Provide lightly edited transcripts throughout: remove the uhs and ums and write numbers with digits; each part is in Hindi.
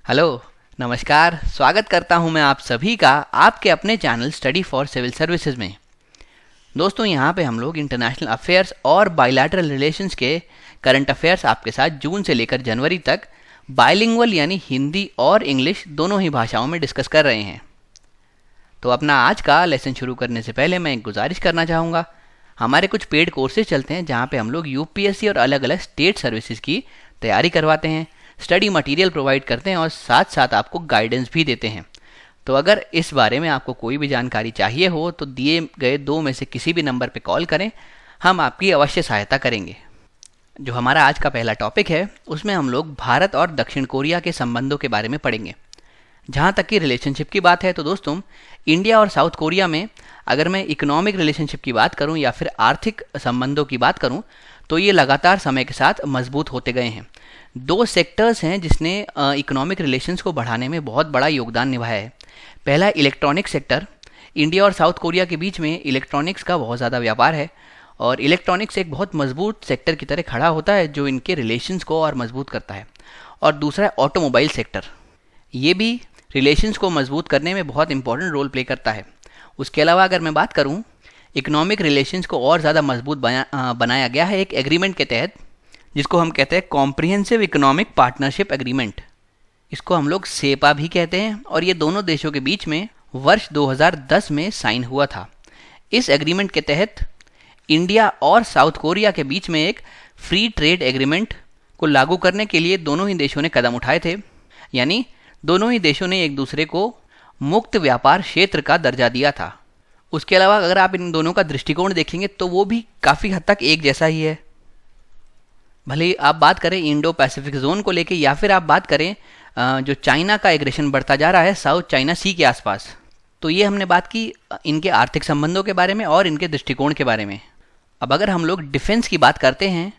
हेलो, नमस्कार। स्वागत करता हूं मैं आप सभी का आपके अपने channel study for civil services में। दोस्तों, यहां पे हम लोग इंटरनेशनल अफेयर्स और बायलैटरल रिलेशंस के करंट अफेयर्स आपके साथ जून से लेकर जनवरी तक बाइलिंगुअल यानी हिंदी और इंग्लिश दोनों ही भाषाओं में डिस्कस कर रहे हैं। तो अपना आज का लेसन शुरू करने से पहले मैं एक गुजारिश करना चाहूँगा। हमारे कुछ पेड कोर्सेज चलते हैं जहाँ पे हम लोग यूपीएससी और अलग अलग स्टेट सर्विसेज की तैयारी करवाते हैं, स्टडी मटेरियल प्रोवाइड करते हैं और साथ साथ आपको गाइडेंस भी देते हैं। तो अगर इस बारे में आपको कोई भी जानकारी चाहिए हो तो दिए गए दो में से किसी भी नंबर पर कॉल करें, हम आपकी अवश्य सहायता करेंगे। जो हमारा आज का पहला टॉपिक है उसमें हम लोग भारत और दक्षिण कोरिया के संबंधों के बारे में पढ़ेंगे। जहाँ तक कि रिलेशनशिप की बात है तो दोस्तों, इंडिया और साउथ कोरिया में अगर मैं इकोनॉमिक रिलेशनशिप की बात करूँ या फिर आर्थिक संबंधों की बात करूँ तो ये लगातार समय के साथ मजबूत होते गए हैं। दो सेक्टर्स हैं जिसने इकोनॉमिक रिलेशंस को बढ़ाने में बहुत बड़ा योगदान निभाया है। पहला इलेक्ट्रॉनिक सेक्टर। इंडिया और साउथ कोरिया के बीच में इलेक्ट्रॉनिक्स का बहुत ज़्यादा व्यापार है और इलेक्ट्रॉनिक्स एक बहुत मजबूत सेक्टर की तरह खड़ा होता है जो इनके रिलेशंस को और मजबूत करता है। और दूसरा ऑटोमोबाइल सेक्टर, ये भी रिलेशंस को मजबूत करने में बहुत इंपॉर्टेंट रोल प्ले करता है। उसके अलावा अगर मैं बात करूं, इकोनॉमिक रिलेशंस को और ज़्यादा मजबूत बनाया गया है एक एग्रीमेंट के तहत, जिसको हम कहते हैं कॉम्प्रिहेंसिव इकोनॉमिक पार्टनरशिप एग्रीमेंट। इसको हम लोग सेपा भी कहते हैं और ये दोनों देशों के बीच में वर्ष 2010 में साइन हुआ था। इस एग्रीमेंट के तहत इंडिया और साउथ कोरिया के बीच में एक फ्री ट्रेड एग्रीमेंट को लागू करने के लिए दोनों ही देशों ने कदम उठाए थे। यानी दोनों ही देशों ने एक दूसरे को मुक्त व्यापार क्षेत्र का दर्जा दिया था। उसके अलावा अगर आप इन दोनों का दृष्टिकोण देखेंगे तो वो भी काफ़ी हद तक एक जैसा ही है। भले ही आप बात करें इंडो पैसिफिक जोन को लेके या फिर आप बात करें जो चाइना का एग्रेशन बढ़ता जा रहा है साउथ चाइना सी के आसपास, तो ये हमने बात की इनके आर्थिक संबंधों के बारे में और इनके दृष्टिकोण के बारे में। अब अगर हम लोग डिफेंस की बात करते हैं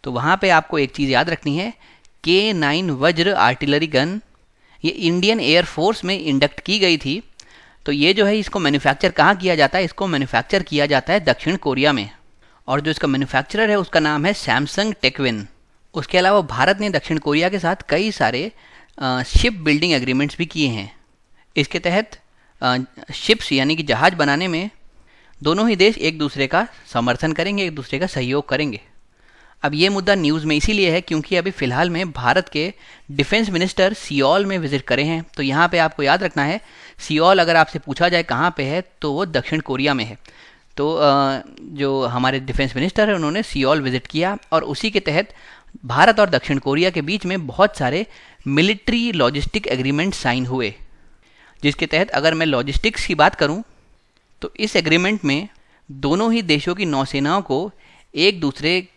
तो वहाँ पे आपको एक चीज़ याद रखनी है, K9 वज्र आर्टिलरी गन ये इंडियन एयरफोर्स में इंडक्ट की गई थी। तो ये जो है इसको मैन्युफैक्चर कहाँ किया जाता है? इसको मैन्युफैक्चर किया जाता है दक्षिण कोरिया में और जो इसका मैन्युफैक्चरर है उसका नाम है सैमसंग टेक्विन। उसके अलावा भारत ने दक्षिण कोरिया के साथ कई सारे शिप बिल्डिंग एग्रीमेंट्स भी किए हैं। इसके तहत शिप्स यानी कि जहाज़ बनाने में दोनों ही देश एक दूसरे का समर्थन करेंगे, एक दूसरे का सहयोग करेंगे। अब ये मुद्दा न्यूज़ में इसीलिए है क्योंकि अभी फ़िलहाल में भारत के डिफेंस मिनिस्टर सियोल में विजिट करे हैं। तो यहाँ पे आपको याद रखना है, सियोल अगर आपसे पूछा जाए कहाँ पे है तो वो दक्षिण कोरिया में है। तो जो हमारे डिफेंस मिनिस्टर है उन्होंने सियोल विजिट किया और उसी के तहत भारत और दक्षिण कोरिया के बीच में बहुत सारे मिलिट्री लॉजिस्टिक एग्रीमेंट साइन हुए। जिसके तहत अगर मैं लॉजिस्टिक्स की बात करूँ तो इस एग्रीमेंट में दोनों ही देशों की नौसेनाओं को एक दूसरे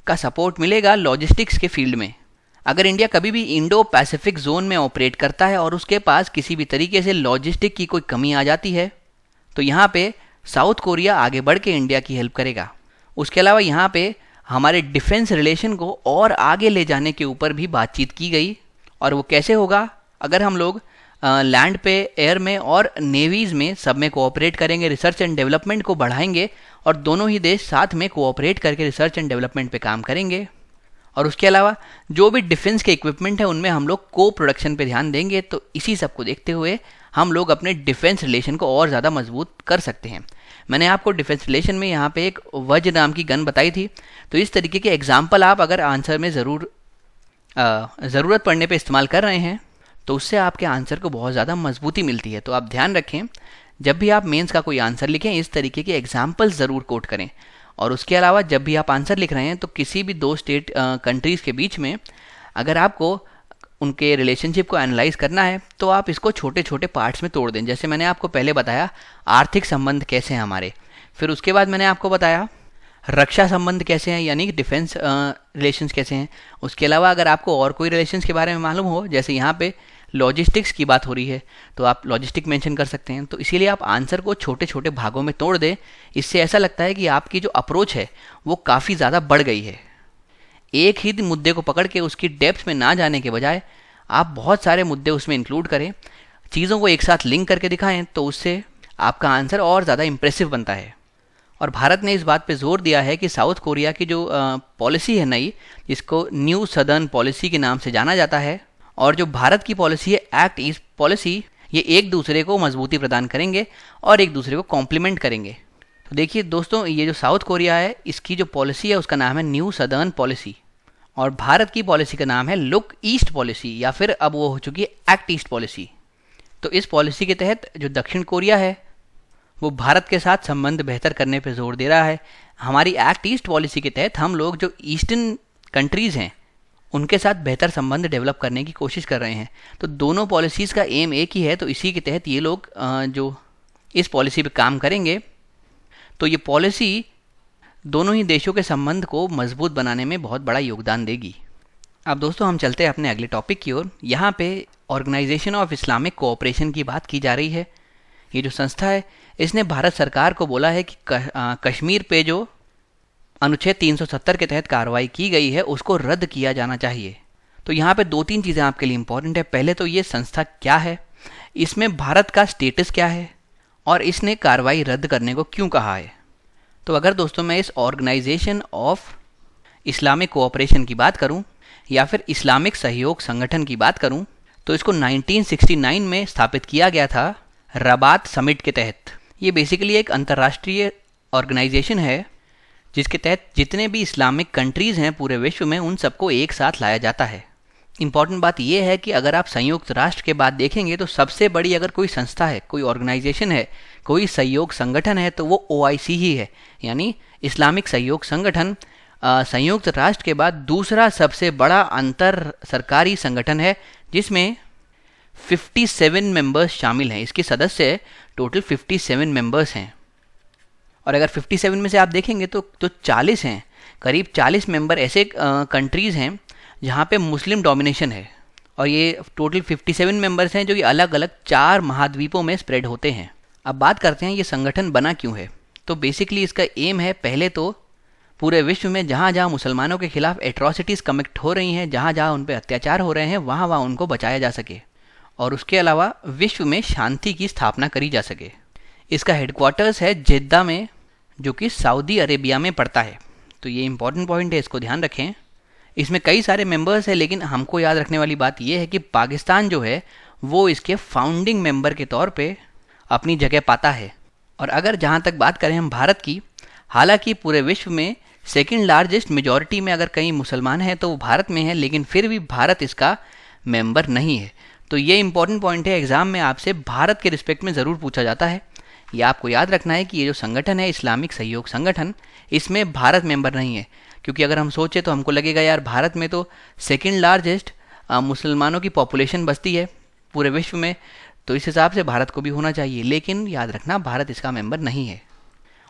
का सपोर्ट मिलेगा लॉजिस्टिक्स के फील्ड में। अगर इंडिया कभी भी इंडो पैसिफिक जोन में ऑपरेट करता है और उसके पास किसी भी तरीके से लॉजिस्टिक की कोई कमी आ जाती है तो यहाँ पे साउथ कोरिया आगे बढ़ के इंडिया की हेल्प करेगा। उसके अलावा यहाँ पे हमारे डिफेंस रिलेशन को और आगे ले जाने के ऊपर भी बातचीत की गई। और वो कैसे होगा? अगर हम लोग लैंड पे, एयर में और नेवीज़ में सब में कोऑपरेट करेंगे, रिसर्च एंड डेवलपमेंट को बढ़ाएंगे और दोनों ही देश साथ में कोऑपरेट करके रिसर्च एंड डेवलपमेंट पे काम करेंगे। और उसके अलावा जो भी डिफेंस के इक्विपमेंट है उनमें हम लोग को प्रोडक्शन पे ध्यान देंगे। तो इसी सब को देखते हुए हम लोग अपने डिफेंस रिलेशन को और ज़्यादा मजबूत कर सकते हैं। मैंने आपको डिफेंस रिलेशन में यहाँ पे एक वज्र नाम की गन बताई थी। तो इस तरीके के एग्जाम्पल आप अगर आंसर में ज़रूरत पड़ने पर इस्तेमाल कर रहे हैं तो उससे आपके आंसर को बहुत ज़्यादा मजबूती मिलती है। तो आप ध्यान रखें, जब भी आप मेंस का कोई आंसर लिखें इस तरीके के एग्जाम्पल ज़रूर कोट करें। और उसके अलावा जब भी आप आंसर लिख रहे हैं तो किसी भी दो स्टेट कंट्रीज़ के बीच में अगर आपको उनके रिलेशनशिप को एनालाइज करना है तो आप इसको छोटे छोटे पार्ट्स में तोड़ दें। जैसे मैंने आपको पहले बताया आर्थिक संबंध कैसे हैं हमारे, फिर उसके बाद मैंने आपको बताया रक्षा संबंध कैसे हैं यानी कि डिफेंस रिलेशंस कैसे हैं। उसके अलावा अगर आपको और कोई रिलेशंस के बारे में मालूम हो, जैसे यहाँ पे लॉजिस्टिक्स की बात हो रही है तो आप लॉजिस्टिक मेंशन कर सकते हैं। तो इसीलिए आप आंसर को छोटे छोटे भागों में तोड़ दें। इससे ऐसा लगता है कि आपकी जो अप्रोच है वो काफ़ी ज़्यादा बढ़ गई है। एक ही मुद्दे को पकड़ के उसकी डेप्थ में ना जाने के बजाय आप बहुत सारे मुद्दे उसमें इंक्लूड करें, चीज़ों को एक साथ लिंक करके दिखाएं, तो उससे आपका आंसर और ज़्यादा इंप्रेसिव बनता है। और भारत ने इस बात पे जोर दिया है कि साउथ कोरिया की जो पॉलिसी है नई, जिसको न्यू सदर्न पॉलिसी के नाम से जाना जाता है, और जो भारत की पॉलिसी है एक्ट ईस्ट पॉलिसी, ये एक दूसरे को मजबूती प्रदान करेंगे और एक दूसरे को कॉम्प्लीमेंट करेंगे। तो देखिए दोस्तों, ये जो साउथ कोरिया है इसकी जो पॉलिसी है उसका नाम है न्यू सदर्न पॉलिसी, और भारत की पॉलिसी का नाम है लुक ईस्ट पॉलिसी, या फिर अब वो हो चुकी है एक्ट ईस्ट पॉलिसी। तो इस पॉलिसी के तहत जो दक्षिण कोरिया है वो भारत के साथ संबंध बेहतर करने पर जोर दे रहा है। हमारी एक्ट ईस्ट पॉलिसी के तहत हम लोग जो ईस्टर्न कंट्रीज़ हैं उनके साथ बेहतर संबंध डेवलप करने की कोशिश कर रहे हैं। तो दोनों पॉलिसीज़ का एम एक ही है, तो इसी के तहत ये लोग जो इस पॉलिसी पे काम करेंगे, तो ये पॉलिसी दोनों ही देशों के संबंध को मजबूत बनाने में बहुत बड़ा योगदान देगी। अब दोस्तों हम चलते हैं अपने अगले टॉपिक की ओर। यहाँ पे ऑर्गेनाइजेशन ऑफ इस्लामिक कोऑपरेशन की बात की जा रही है। ये जो संस्था है इसने भारत सरकार को बोला है कि कश्मीर पे जो अनुच्छेद 370 के तहत कार्रवाई की गई है उसको रद्द किया जाना चाहिए। तो यहाँ पे 2-3 चीज़ें आपके लिए इंपॉर्टेंट है। पहले तो ये संस्था क्या है, इसमें भारत का स्टेटस क्या है, और इसने कार्रवाई रद्द करने को क्यों कहा है। तो अगर दोस्तों मैं इस ऑर्गेनाइजेशन ऑफ इस्लामिक कोऑपरेशन की बात करूं या फिर इस्लामिक सहयोग संगठन की बात करूं, तो इसको 1969 में स्थापित किया गया था रबात समिट के तहत। ये बेसिकली एक अंतर्राष्ट्रीय ऑर्गेनाइजेशन है जिसके तहत जितने भी इस्लामिक कंट्रीज़ हैं पूरे विश्व में उन सबको एक साथ लाया जाता है। इम्पॉर्टेंट बात यह है कि अगर आप संयुक्त राष्ट्र के बाद देखेंगे तो सबसे बड़ी अगर कोई संस्था है, कोई ऑर्गेनाइजेशन है, कोई सहयोग संगठन है तो वो OIC ही है, यानी इस्लामिक सहयोग संगठन संयुक्त राष्ट्र के बाद दूसरा सबसे बड़ा अंतर सरकारी संगठन है जिसमें 57 मेंबर्स शामिल हैं। इसके सदस्य टोटल 57 मेंबर्स हैं, और अगर 57 में से आप देखेंगे तो 40 हैं, करीब 40 मेंबर ऐसे कंट्रीज़ हैं जहाँ पे मुस्लिम डोमिनेशन है, और ये टोटल 57 मेंबर्स हैं जो ये अलग अलग 4 महाद्वीपों में स्प्रेड होते हैं। अब बात करते हैं ये संगठन बना क्यों है। तो बेसिकली इसका एम है, पहले तो पूरे विश्व में जहाँ जहाँ मुसलमानों के खिलाफ एट्रॉसिटीज़ कमिट हो रही हैं, जहाँ जहाँ उन पर अत्याचार हो रहे हैं, वहाँ वहाँ उनको बचाया जा सके, और उसके अलावा विश्व में शांति की स्थापना करी जा सके। इसका हेडक्वार्टर्स है जेद्दा में, जो कि सऊदी अरेबिया में पड़ता है। तो ये इंपॉर्टेंट पॉइंट है, इसको ध्यान रखें। इसमें कई सारे मेंबर्स हैं, लेकिन हमको याद रखने वाली बात यह है कि पाकिस्तान जो है वो इसके फाउंडिंग मेंबर के तौर पे अपनी जगह पाता है। और अगर जहाँ तक बात करें हम भारत की, हालांकि पूरे विश्व में सेकंड लार्जेस्ट मेजॉरिटी में अगर कहीं मुसलमान हैं तो वो भारत में है, लेकिन फिर भी भारत इसका मेंबर नहीं है। तो ये इंपॉर्टेंट पॉइंट है, एग्जाम में आपसे भारत के रिस्पेक्ट में ज़रूर पूछा जाता है। ये आपको याद रखना है कि ये जो संगठन है इस्लामिक सहयोग संगठन, इसमें भारत मेंबर नहीं है, क्योंकि अगर हम सोचें तो हमको लगेगा यार भारत में तो सेकंड लार्जेस्ट मुसलमानों की पॉपुलेशन बसती है पूरे विश्व में, तो इस हिसाब से भारत को भी होना चाहिए, लेकिन याद रखना भारत इसका मेंबर नहीं है,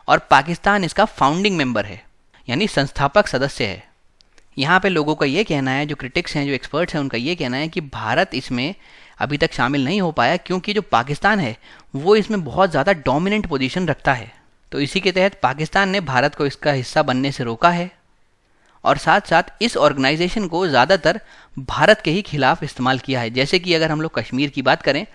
और पाकिस्तान इसका फाउंडिंग मेंबर है, यानी संस्थापक सदस्य है। यहाँ पे लोगों का ये कहना है, जो क्रिटिक्स हैं, जो एक्सपर्ट्स हैं, उनका ये कहना है कि भारत इसमें अभी तक शामिल नहीं हो पाया क्योंकि जो पाकिस्तान है वो इसमें बहुत ज़्यादा डोमिनेंट पोजीशन रखता है। तो इसी के तहत पाकिस्तान ने भारत को इसका हिस्सा बनने से रोका है, और साथ साथ इस ऑर्गेनाइजेशन को ज़्यादातर भारत के ही खिलाफ इस्तेमाल किया है। जैसे कि अगर हम लोग कश्मीर की बात करें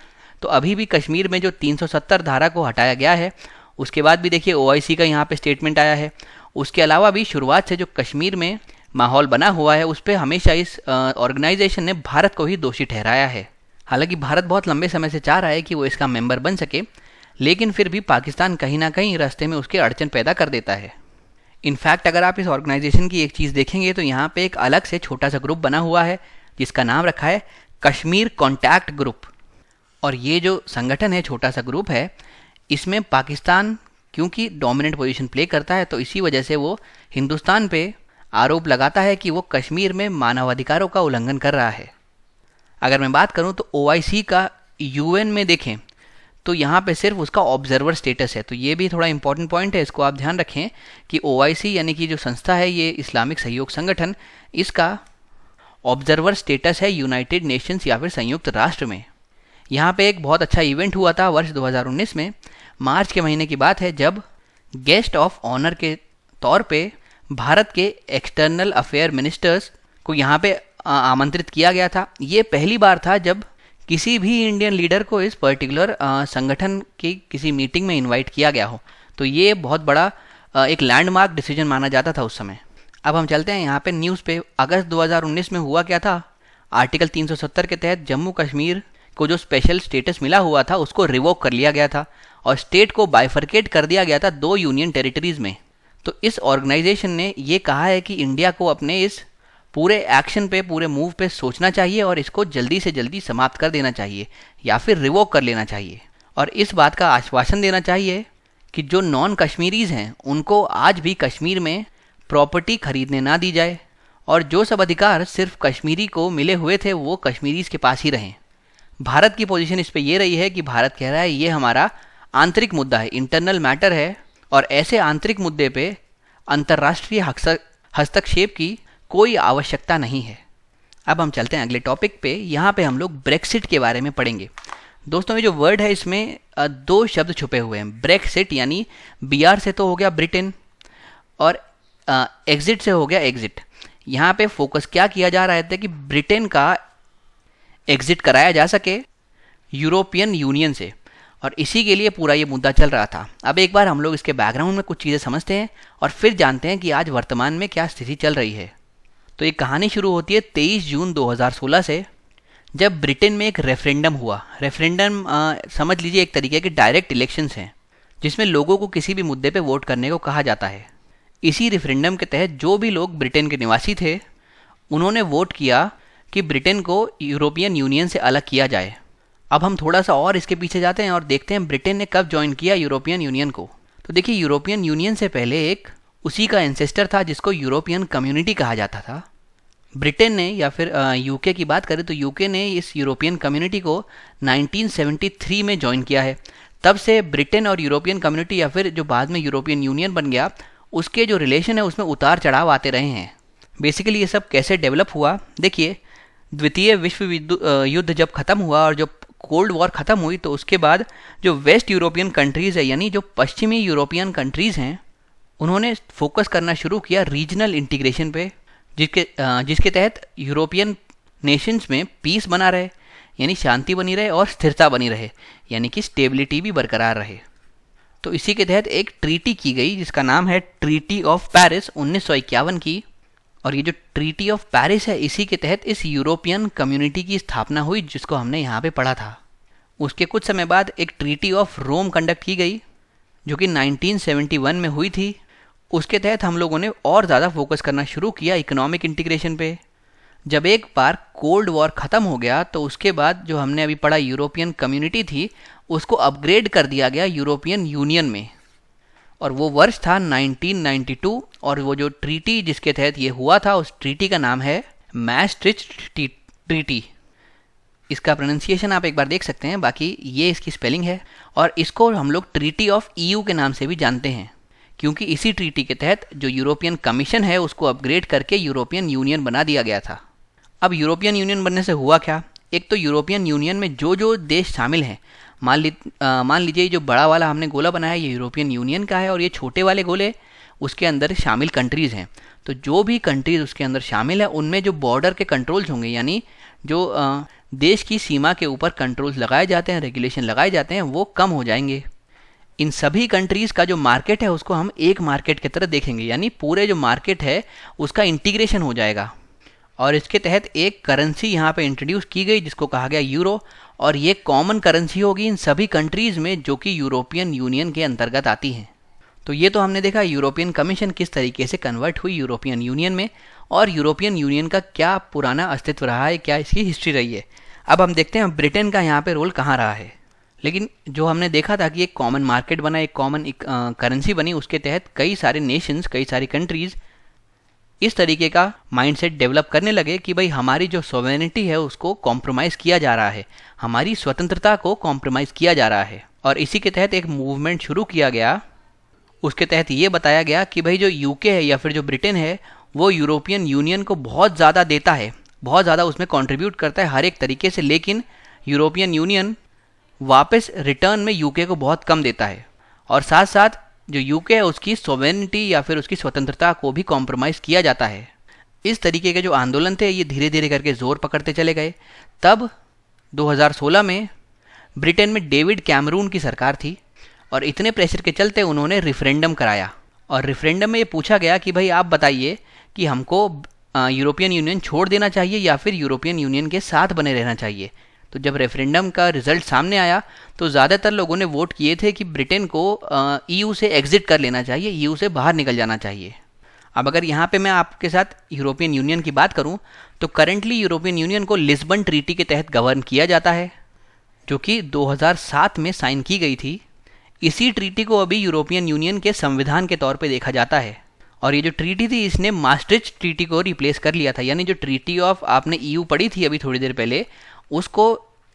तो अभी भी कश्मीर में जो 370 धारा को हटाया गया है, उसके बाद भी देखिए OIC का यहाँ पे स्टेटमेंट आया है। उसके अलावा भी शुरुआत से जो कश्मीर में माहौल बना हुआ है उस पर हमेशा इस ऑर्गेनाइजेशन ने भारत को ही दोषी ठहराया है। हालांकि भारत बहुत लंबे समय से चाह रहा है कि वो इसका मेंबर बन सके, लेकिन फिर भी पाकिस्तान कहीं ना कहीं रास्ते में उसके अड़चन पैदा कर देता है। इनफैक्ट अगर आप इस ऑर्गेनाइजेशन की एक चीज़ देखेंगे तो यहाँ पे एक अलग से छोटा सा ग्रुप बना हुआ है जिसका नाम रखा है कश्मीर कॉन्टैक्ट ग्रुप। और ये जो संगठन है, छोटा सा ग्रुप है, इसमें पाकिस्तान क्योंकि डोमिनेंट पोजीशन प्ले करता है तो इसी वजह से वो हिंदुस्तान पे आरोप लगाता है कि वो कश्मीर में मानवाधिकारों का उल्लंघन कर रहा है। अगर मैं बात करूं तो OIC का UN में देखें तो यहाँ पे सिर्फ उसका ऑब्जर्वर स्टेटस है। तो ये भी थोड़ा इंपॉर्टेंट पॉइंट है, इसको आप ध्यान रखें कि OIC यानी कि जो संस्था है ये इस्लामिक सहयोग संगठन, इसका ऑब्जर्वर स्टेटस है यूनाइटेड नेशंस या फिर संयुक्त राष्ट्र में। यहाँ पे एक बहुत अच्छा इवेंट हुआ था वर्ष 2019 में, मार्च के महीने की बात है, जब गेस्ट ऑफ ऑनर के तौर पे भारत के एक्सटर्नल अफेयर मिनिस्टर्स को यहाँ पे आमंत्रित किया गया था। ये पहली बार था जब किसी भी इंडियन लीडर को इस पर्टिकुलर संगठन की किसी मीटिंग में इनवाइट किया गया हो। तो ये बहुत बड़ा एक लैंडमार्क डिसीजन माना जाता था उस समय। अब हम चलते हैं यहाँ पे न्यूज़ पे। अगस्त 2019 में हुआ क्या था, आर्टिकल 370 के तहत जम्मू कश्मीर को जो स्पेशल स्टेटस मिला हुआ था उसको रिवोक कर लिया गया था और स्टेट को बाइफरकेट कर दिया गया था 2 यूनियन टेरिटरीज में। तो इस ऑर्गेनाइजेशन ने ये कहा है कि इंडिया को अपने इस पूरे एक्शन पे, पूरे मूव पे सोचना चाहिए और इसको जल्दी से जल्दी समाप्त कर देना चाहिए या फिर रिवोक कर लेना चाहिए। और इस बात का आश्वासन देना चाहिए कि जो नॉन कश्मीरीज हैं उनको आज भी कश्मीर में प्रॉपर्टी खरीदने ना दी जाए और जो सब अधिकार सिर्फ कश्मीरी को मिले हुए थे वो कश्मीरीज के पास ही रहें। भारत की पोजीशन इस पे ये रही है कि भारत कह रहा है ये हमारा आंतरिक मुद्दा है, इंटरनल मैटर है और ऐसे आंतरिक मुद्दे पे अंतर्राष्ट्रीय हस्तक्षेप की कोई आवश्यकता नहीं है। अब हम चलते हैं अगले टॉपिक पे। यहाँ पे हम लोग ब्रेक्सिट के बारे में पढ़ेंगे। दोस्तों ये जो वर्ड है इसमें 2 शब्द छुपे हुए हैं। ब्रेक्सिट यानी BR से तो हो गया ब्रिटेन और एग्जिट से हो गया एग्जिट। यहाँ पे फोकस क्या किया जा रहा था कि ब्रिटेन का एग्जिट कराया जा सके यूरोपियन यूनियन से और इसी के लिए पूरा ये मुद्दा चल रहा था। अब एक बार हम लोग इसके बैकग्राउंड में कुछ चीज़ें समझते हैं और फिर जानते हैं कि आज वर्तमान में क्या स्थिति चल रही है। तो ये कहानी शुरू होती है 23 जून 2016 से, जब ब्रिटेन में एक रेफरेंडम हुआ। रेफरेंडम समझ लीजिए एक तरीके के डायरेक्ट इलेक्शंस हैं जिसमें लोगों को किसी भी मुद्दे पे वोट करने को कहा जाता है। इसी रेफरेंडम के तहत जो भी लोग ब्रिटेन के निवासी थे उन्होंने वोट किया कि ब्रिटेन को यूरोपियन यूनियन से अलग किया जाए। अब हम थोड़ा सा और इसके पीछे जाते हैं और देखते हैं ब्रिटेन ने कब ज्वाइन किया यूरोपियन यूनियन को। तो देखिए यूरोपियन यूनियन से पहले एक उसी का एंसेस्टर था जिसको यूरोपियन कम्युनिटी कहा जाता था। ब्रिटेन ने या फिर यूके की बात करें तो यूके ने इस यूरोपियन कम्युनिटी को 1973 में ज्वाइन किया है। तब से ब्रिटेन और यूरोपियन कम्युनिटी या फिर जो बाद में यूरोपियन यूनियन बन गया उसके जो रिलेशन है उसमें उतार चढ़ाव आते रहे हैं। बेसिकली ये सब कैसे डेवलप हुआ, देखिए द्वितीय विश्व युद्ध जब ख़त्म हुआ और जब कोल्ड वॉर ख़त्म हुई तो उसके बाद जो वेस्ट यूरोपियन कंट्रीज़ है यानी जो पश्चिमी यूरोपियन कंट्रीज़ हैं उन्होंने फोकस करना शुरू किया रीजनल इंटीग्रेशन पे, जिसके तहत यूरोपियन नेशंस में पीस बना रहे यानी शांति बनी रहे और स्थिरता बनी रहे यानी कि स्टेबिलिटी भी बरकरार रहे। तो इसी के तहत एक ट्रीटी की गई जिसका नाम है ट्रीटी ऑफ पेरिस 1951 की। और ये जो ट्रीटी ऑफ पेरिस है इसी के तहत इस यूरोपियन कम्युनिटी की स्थापना हुई जिसको हमने यहाँ पे पढ़ा था। उसके कुछ समय बाद एक ट्रीटी ऑफ रोम कंडक्ट की गई जो कि 1971 में हुई थी। उसके तहत हम लोगों ने और ज़्यादा फोकस करना शुरू किया इकोनॉमिक इंटीग्रेशन पे। जब एक बार कोल्ड वॉर ख़त्म हो गया तो उसके बाद जो हमने अभी पढ़ा यूरोपियन कम्युनिटी थी उसको अपग्रेड कर दिया गया यूरोपियन यूनियन में और वो वर्ष था 1992 और वो जो ट्रीटी जिसके तहत ये हुआ था उस ट्रीटी का नाम है मैस्ट्रिच्ट ट्रीटी। इसका प्रोनाउंसिएशन आप एक बार देख सकते हैं, बाकी ये इसकी स्पेलिंग है। और इसको हम लोग ट्रीटी ऑफ EU के नाम से भी जानते हैं क्योंकि इसी ट्रीटी के तहत जो यूरोपियन कमीशन है उसको अपग्रेड करके यूरोपियन यूनियन बना दिया गया था। अब यूरोपियन यूनियन बनने से हुआ क्या, एक तो यूरोपियन यूनियन में जो जो देश शामिल हैं, मान लीजिए जो बड़ा वाला हमने गोला बनाया ये यूरोपियन यूनियन का है और ये छोटे वाले गोले उसके अंदर शामिल कंट्रीज़ हैं। तो जो भी कंट्रीज़ उसके अंदर शामिल है उनमें जो बॉर्डर के कंट्रोल्स होंगे यानी जो देश की सीमा के ऊपर कंट्रोल्स लगाए जाते हैं, रेगुलेशन लगाए जाते हैं, वो कम हो जाएंगे। इन सभी कंट्रीज़ का जो मार्केट है उसको हम एक मार्केट की तरह देखेंगे यानी पूरे जो मार्केट है उसका इंटीग्रेशन हो जाएगा। और इसके तहत एक करेंसी यहाँ पे इंट्रोड्यूस की गई जिसको कहा गया यूरो और ये कॉमन करेंसी होगी इन सभी कंट्रीज़ में जो कि यूरोपियन यूनियन के अंतर्गत आती हैं। तो ये तो हमने देखा यूरोपियन कमीशन किस तरीके से कन्वर्ट हुई यूरोपियन यूनियन में और यूरोपियन यूनियन का क्या पुराना अस्तित्व रहा है, क्या इसकी हिस्ट्री रही है। अब हम देखते हैं ब्रिटेन का यहाँ पे रोल कहाँ रहा है। लेकिन जो हमने देखा था कि एक कॉमन मार्केट बना, एक कॉमन करेंसी बनी, उसके तहत कई सारे नेशंस, कई सारी कंट्रीज़ इस तरीके का माइंडसेट डेवलप करने लगे कि भाई हमारी जो सॉवरेनिटी है उसको कॉम्प्रोमाइज़ किया जा रहा है, हमारी स्वतंत्रता को कॉम्प्रोमाइज़ किया जा रहा है। और इसी के तहत एक मूवमेंट शुरू किया गया। उसके तहत ये बताया गया कि भाई जो यूके है या फिर जो ब्रिटेन है वो यूरोपियन यूनियन को बहुत ज़्यादा देता है, बहुत ज़्यादा उसमें कंट्रीब्यूट करता है हर एक तरीके से, लेकिन यूरोपियन यूनियन वापस रिटर्न में यूके को बहुत कम देता है। और साथ साथ जो यूके है उसकी सॉवरेनिटी या फिर उसकी स्वतंत्रता को भी कॉम्प्रोमाइज़ किया जाता है। इस तरीके के जो आंदोलन थे ये धीरे धीरे करके ज़ोर पकड़ते चले गए। तब 2016 में ब्रिटेन में डेविड कैमरून की सरकार थी और इतने प्रेशर के चलते उन्होंने रेफरेंडम कराया और रेफरेंडम में ये पूछा गया कि भाई आप बताइए कि हमको यूरोपियन यूनियन छोड़ देना चाहिए या फिर यूरोपियन यूनियन के साथ बने रहना चाहिए। तो जब रेफरेंडम का रिजल्ट सामने आया तो ज़्यादातर लोगों ने वोट किए थे कि ब्रिटेन को ईयू से एग्जिट कर लेना चाहिए, ईयू से बाहर निकल जाना चाहिए। अब अगर यहाँ पे मैं आपके साथ यूरोपियन यूनियन की बात करूँ तो करंटली यूरोपियन यूनियन को लिस्बन ट्रीटी के तहत गवर्न किया जाता है, जो कि 2007 में साइन की गई थी। इसी ट्रीटी को अभी यूरोपियन यूनियन के संविधान के तौर पे देखा जाता है। और ये जो ट्रीटी थी इसने maastricht ट्रीटी को रिप्लेस कर लिया था, यानी जो ट्रीटी ऑफ आपने ईयू पढ़ी थी अभी थोड़ी देर पहले, उसको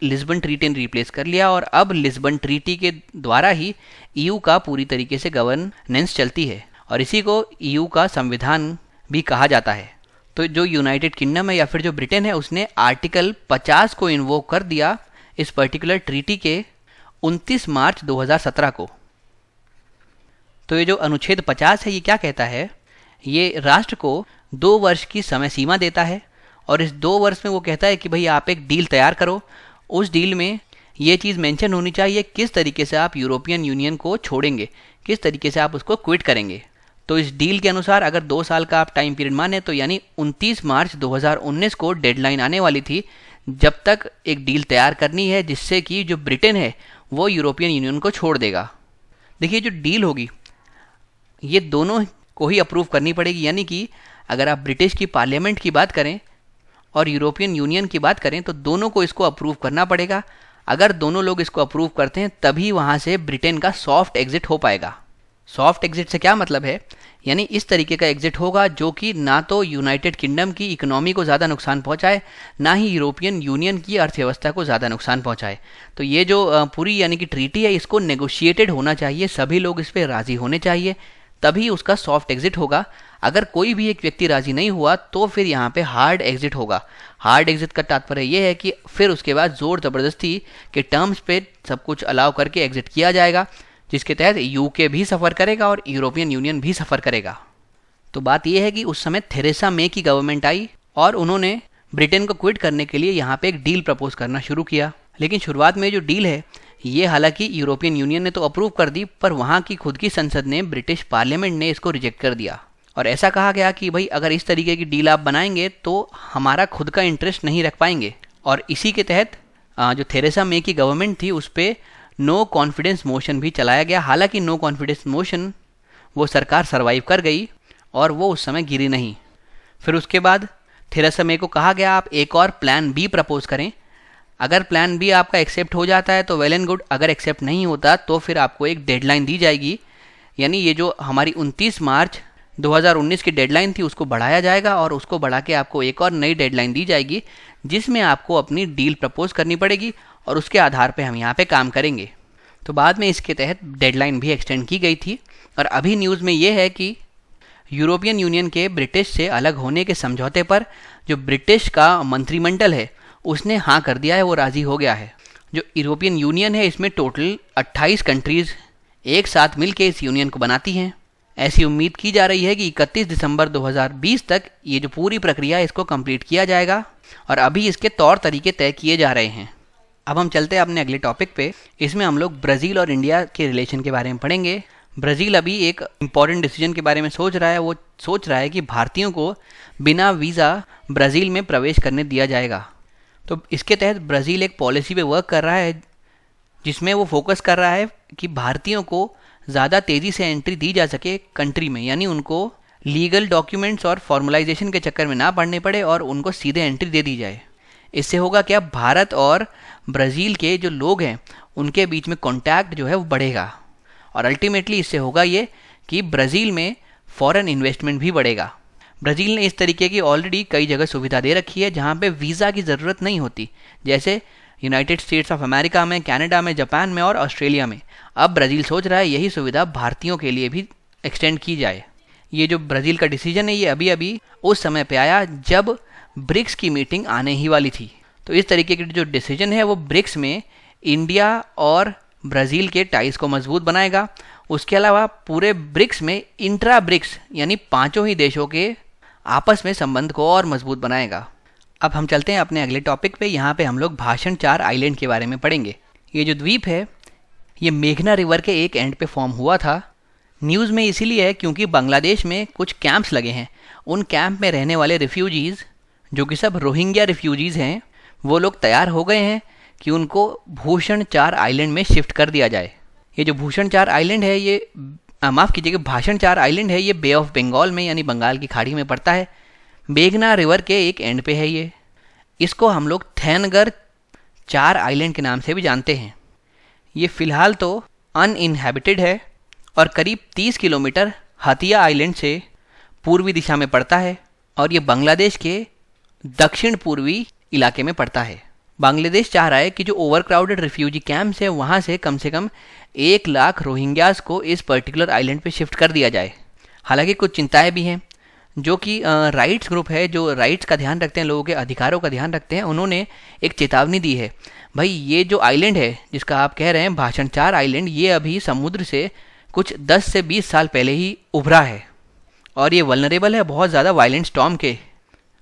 लिस्बन ट्रीटी ने रिप्लेस कर लिया। और अब लिस्बन ट्रीटी के द्वारा ही ईयू का पूरी तरीके से गवर्नेंस चलती है और इसी को ईयू का संविधान भी कहा जाता है। तो जो यूनाइटेड किंगडम है या फिर जो ब्रिटेन है उसने आर्टिकल 50 को इन्वोक कर दिया इस पर्टिकुलर ट्रीटी के 29 मार्च 2017 को। तो ये जो अनुच्छेद 50 है ये क्या कहता है, ये राष्ट्र को 2 वर्ष की समय सीमा देता है और इस 2 वर्ष में वो कहता है कि भाई आप एक डील तैयार करो। उस डील में ये चीज़ मेंशन होनी चाहिए किस तरीके से आप यूरोपियन यूनियन को छोड़ेंगे, किस तरीके से आप उसको क्विट करेंगे। तो इस डील के अनुसार अगर 2 साल का आप टाइम पीरियड माने तो यानी 29 मार्च 2019 को डेडलाइन आने वाली थी जब तक एक डील तैयार करनी है जिससे कि जो ब्रिटेन है वो यूरोपियन यूनियन को छोड़ देगा। देखिए जो डील होगी ये दोनों को ही अप्रूव करनी पड़ेगी, यानी कि अगर आप ब्रिटिश की पार्लियामेंट की बात करें और यूरोपियन यूनियन की बात करें तो दोनों को इसको अप्रूव करना पड़ेगा। अगर दोनों लोग इसको अप्रूव करते हैं तभी वहाँ से ब्रिटेन का सॉफ्ट एग्जिट हो पाएगा। सॉफ्ट एग्जिट से क्या मतलब है, यानी इस तरीके का एग्जिट होगा जो कि ना तो यूनाइटेड किंगडम की इकोनॉमी को ज़्यादा नुकसान पहुंचाए, ना ही यूरोपियन यूनियन की अर्थव्यवस्था को ज़्यादा नुकसान पहुंचाए। तो ये जो पूरी यानी कि ट्रीटी है इसको नेगोशिएटेड होना चाहिए, सभी लोग इस पर राज़ी होने चाहिए, तभी उसका सॉफ्ट एग्जिट होगा। अगर कोई भी एक व्यक्ति राज़ी नहीं हुआ तो फिर यहाँ पे हार्ड एग्जिट होगा। हार्ड एग्जिट का तात्पर्य ये है कि फिर उसके बाद ज़ोर ज़बरदस्ती के टर्म्स पे सब कुछ अलाउ करके एग्जिट किया जाएगा, जिसके तहत यूके भी सफ़र करेगा और यूरोपियन यूनियन भी सफ़र करेगा। तो बात यह है कि उस समय थेरेसा मे की गवर्नमेंट आई और उन्होंने ब्रिटेन को क्विट करने के लिए यहाँ पे एक डील प्रपोज करना शुरू किया। लेकिन शुरुआत में जो डील है ये हालांकि यूरोपियन यूनियन ने तो अप्रूव कर दी, पर वहाँ की खुद की संसद ने, ब्रिटिश पार्लियामेंट ने इसको रिजेक्ट कर दिया और ऐसा कहा गया कि भाई अगर इस तरीके की डील आप बनाएंगे तो हमारा खुद का इंटरेस्ट नहीं रख पाएंगे। और इसी के तहत जो थेरेसा मे की गवर्नमेंट थी उस पर नो कॉन्फिडेंस मोशन भी चलाया गया। हालांकि नो कॉन्फिडेंस मोशन वो सरकार सरवाइव कर गई और वो उस समय गिरी नहीं। फिर उसके बाद थेरेसा मे को कहा गया आप एक और प्लान बी प्रपोज करें, अगर प्लान बी आपका एक्सेप्ट हो जाता है तो वेल एंड गुड, अगर एक्सेप्ट नहीं होता तो फिर आपको एक डेडलाइन दी जाएगी, यानी ये जो हमारी 29 मार्च 2019 की डेडलाइन थी उसको बढ़ाया जाएगा और उसको बढ़ा के आपको एक और नई डेडलाइन दी जाएगी जिसमें आपको अपनी डील प्रपोज करनी पड़ेगी और उसके आधार पे हम यहाँ पे काम करेंगे। तो बाद में इसके तहत डेडलाइन भी एक्सटेंड की गई थी और अभी न्यूज़ में ये है कि यूरोपियन यूनियन के ब्रिटिश से अलग होने के समझौते पर जो ब्रिटिश का मंत्रिमंडल है उसने हाँ कर दिया है, वो राज़ी हो गया है। जो यूरोपियन यूनियन है इसमें टोटल 28 कंट्रीज़ एक साथ मिलकर इस यूनियन को बनाती हैं। ऐसी उम्मीद की जा रही है कि 31 दिसंबर 2020 तक ये जो पूरी प्रक्रिया है इसको कंप्लीट किया जाएगा और अभी इसके तौर तरीके तय किए जा रहे हैं। अब हम चलते हैं अपने अगले टॉपिक पे। इसमें हम लोग ब्राज़ील और इंडिया के रिलेशन के बारे में पढ़ेंगे। ब्राज़ील अभी एक इम्पॉर्टेंट डिसीजन के बारे में सोच रहा है। वो सोच रहा है कि भारतीयों को बिना वीज़ा ब्राज़ील में प्रवेश करने दिया जाएगा। तो इसके तहत ब्राज़ील एक पॉलिसी पे वर्क कर रहा है जिसमें वो फोकस कर रहा है कि भारतीयों को ज़्यादा तेज़ी से एंट्री दी जा सके कंट्री में, यानी उनको लीगल डॉक्यूमेंट्स और फॉर्मलाइजेशन के चक्कर में ना पड़ने पड़े और उनको सीधे एंट्री दे दी जाए। इससे होगा क्या, भारत और ब्राज़ील के जो लोग हैं उनके बीच में कॉन्टैक्ट जो है वो बढ़ेगा और अल्टीमेटली इससे होगा ये कि ब्राज़ील में फॉरेन इन्वेस्टमेंट भी बढ़ेगा। ब्राज़ील ने इस तरीके की ऑलरेडी कई जगह सुविधा दे रखी है जहाँ पे वीज़ा की ज़रूरत नहीं होती, जैसे यूनाइटेड स्टेट्स ऑफ अमेरिका में, कनाडा में, जापान में और ऑस्ट्रेलिया में। अब ब्राज़ील सोच रहा है यही सुविधा भारतीयों के लिए भी एक्सटेंड की जाए। ये जो ब्राज़ील का डिसीजन है ये अभी अभी उस समय पे आया जब ब्रिक्स की मीटिंग आने ही वाली थी। तो इस तरीके के जो डिसीजन है वो ब्रिक्स में इंडिया और ब्राज़ील के टाइज को मजबूत बनाएगा। उसके अलावा पूरे ब्रिक्स में इंट्रा ब्रिक्स यानी पांचों ही देशों के आपस में संबंध को और मजबूत बनाएगा। अब हम चलते हैं अपने अगले टॉपिक पे। यहाँ पे हम लोग भाषण 4 आइलैंड के बारे में पढ़ेंगे। ये जो द्वीप है ये मेघना रिवर के एक एंड पे फॉर्म हुआ था न्यूज़ में इसीलिए है क्योंकि बांग्लादेश में कुछ कैंप्स लगे हैं। उन कैंप में रहने वाले रिफ्यूजीज़, जो कि सब रोहिंग्या रिफ्यूजीज़ हैं, वो लोग तैयार हो गए हैं कि उनको भूषण 4 आइलैंड में शिफ्ट कर दिया जाए। ये जो भूषण 4 आइलैंड है, ये माफ़ कीजिएगा, भाषण 4 आइलैंड है, ये बे ऑफ बंगाल में यानी बंगाल की खाड़ी में पड़ता है। मेघना रिवर के एक एंड पे है ये। इसको हम लोग थैनगर 4 आइलैंड के नाम से भी जानते हैं। ये फ़िलहाल तो अनइनहेबिटेड है और करीब 30 किलोमीटर हतिया आइलैंड से पूर्वी दिशा में पड़ता है और ये बांग्लादेश के दक्षिण पूर्वी इलाके में पड़ता है। बांग्लादेश चाह रहा है कि जो ओवरक्राउडेड रिफ्यूजी कैंप्स है वहाँ से कम 1 लाख रोहिंग्यास को इस पर्टिकुलर आइलैंड पे शिफ्ट कर दिया जाए। हालांकि कुछ चिंताएं भी हैं, जो कि राइट्स ग्रुप है, जो राइट्स का ध्यान रखते हैं, लोगों के अधिकारों का ध्यान रखते हैं, उन्होंने एक चेतावनी दी है। भाई ये जो आइलैंड है जिसका आप कह रहे हैं भाषण 4 आइलैंड, ये अभी समुद्र से कुछ 10 से 20 साल पहले ही उभरा है और ये वल्नरेबल है बहुत ज़्यादा वायलेंट स्टॉर्म के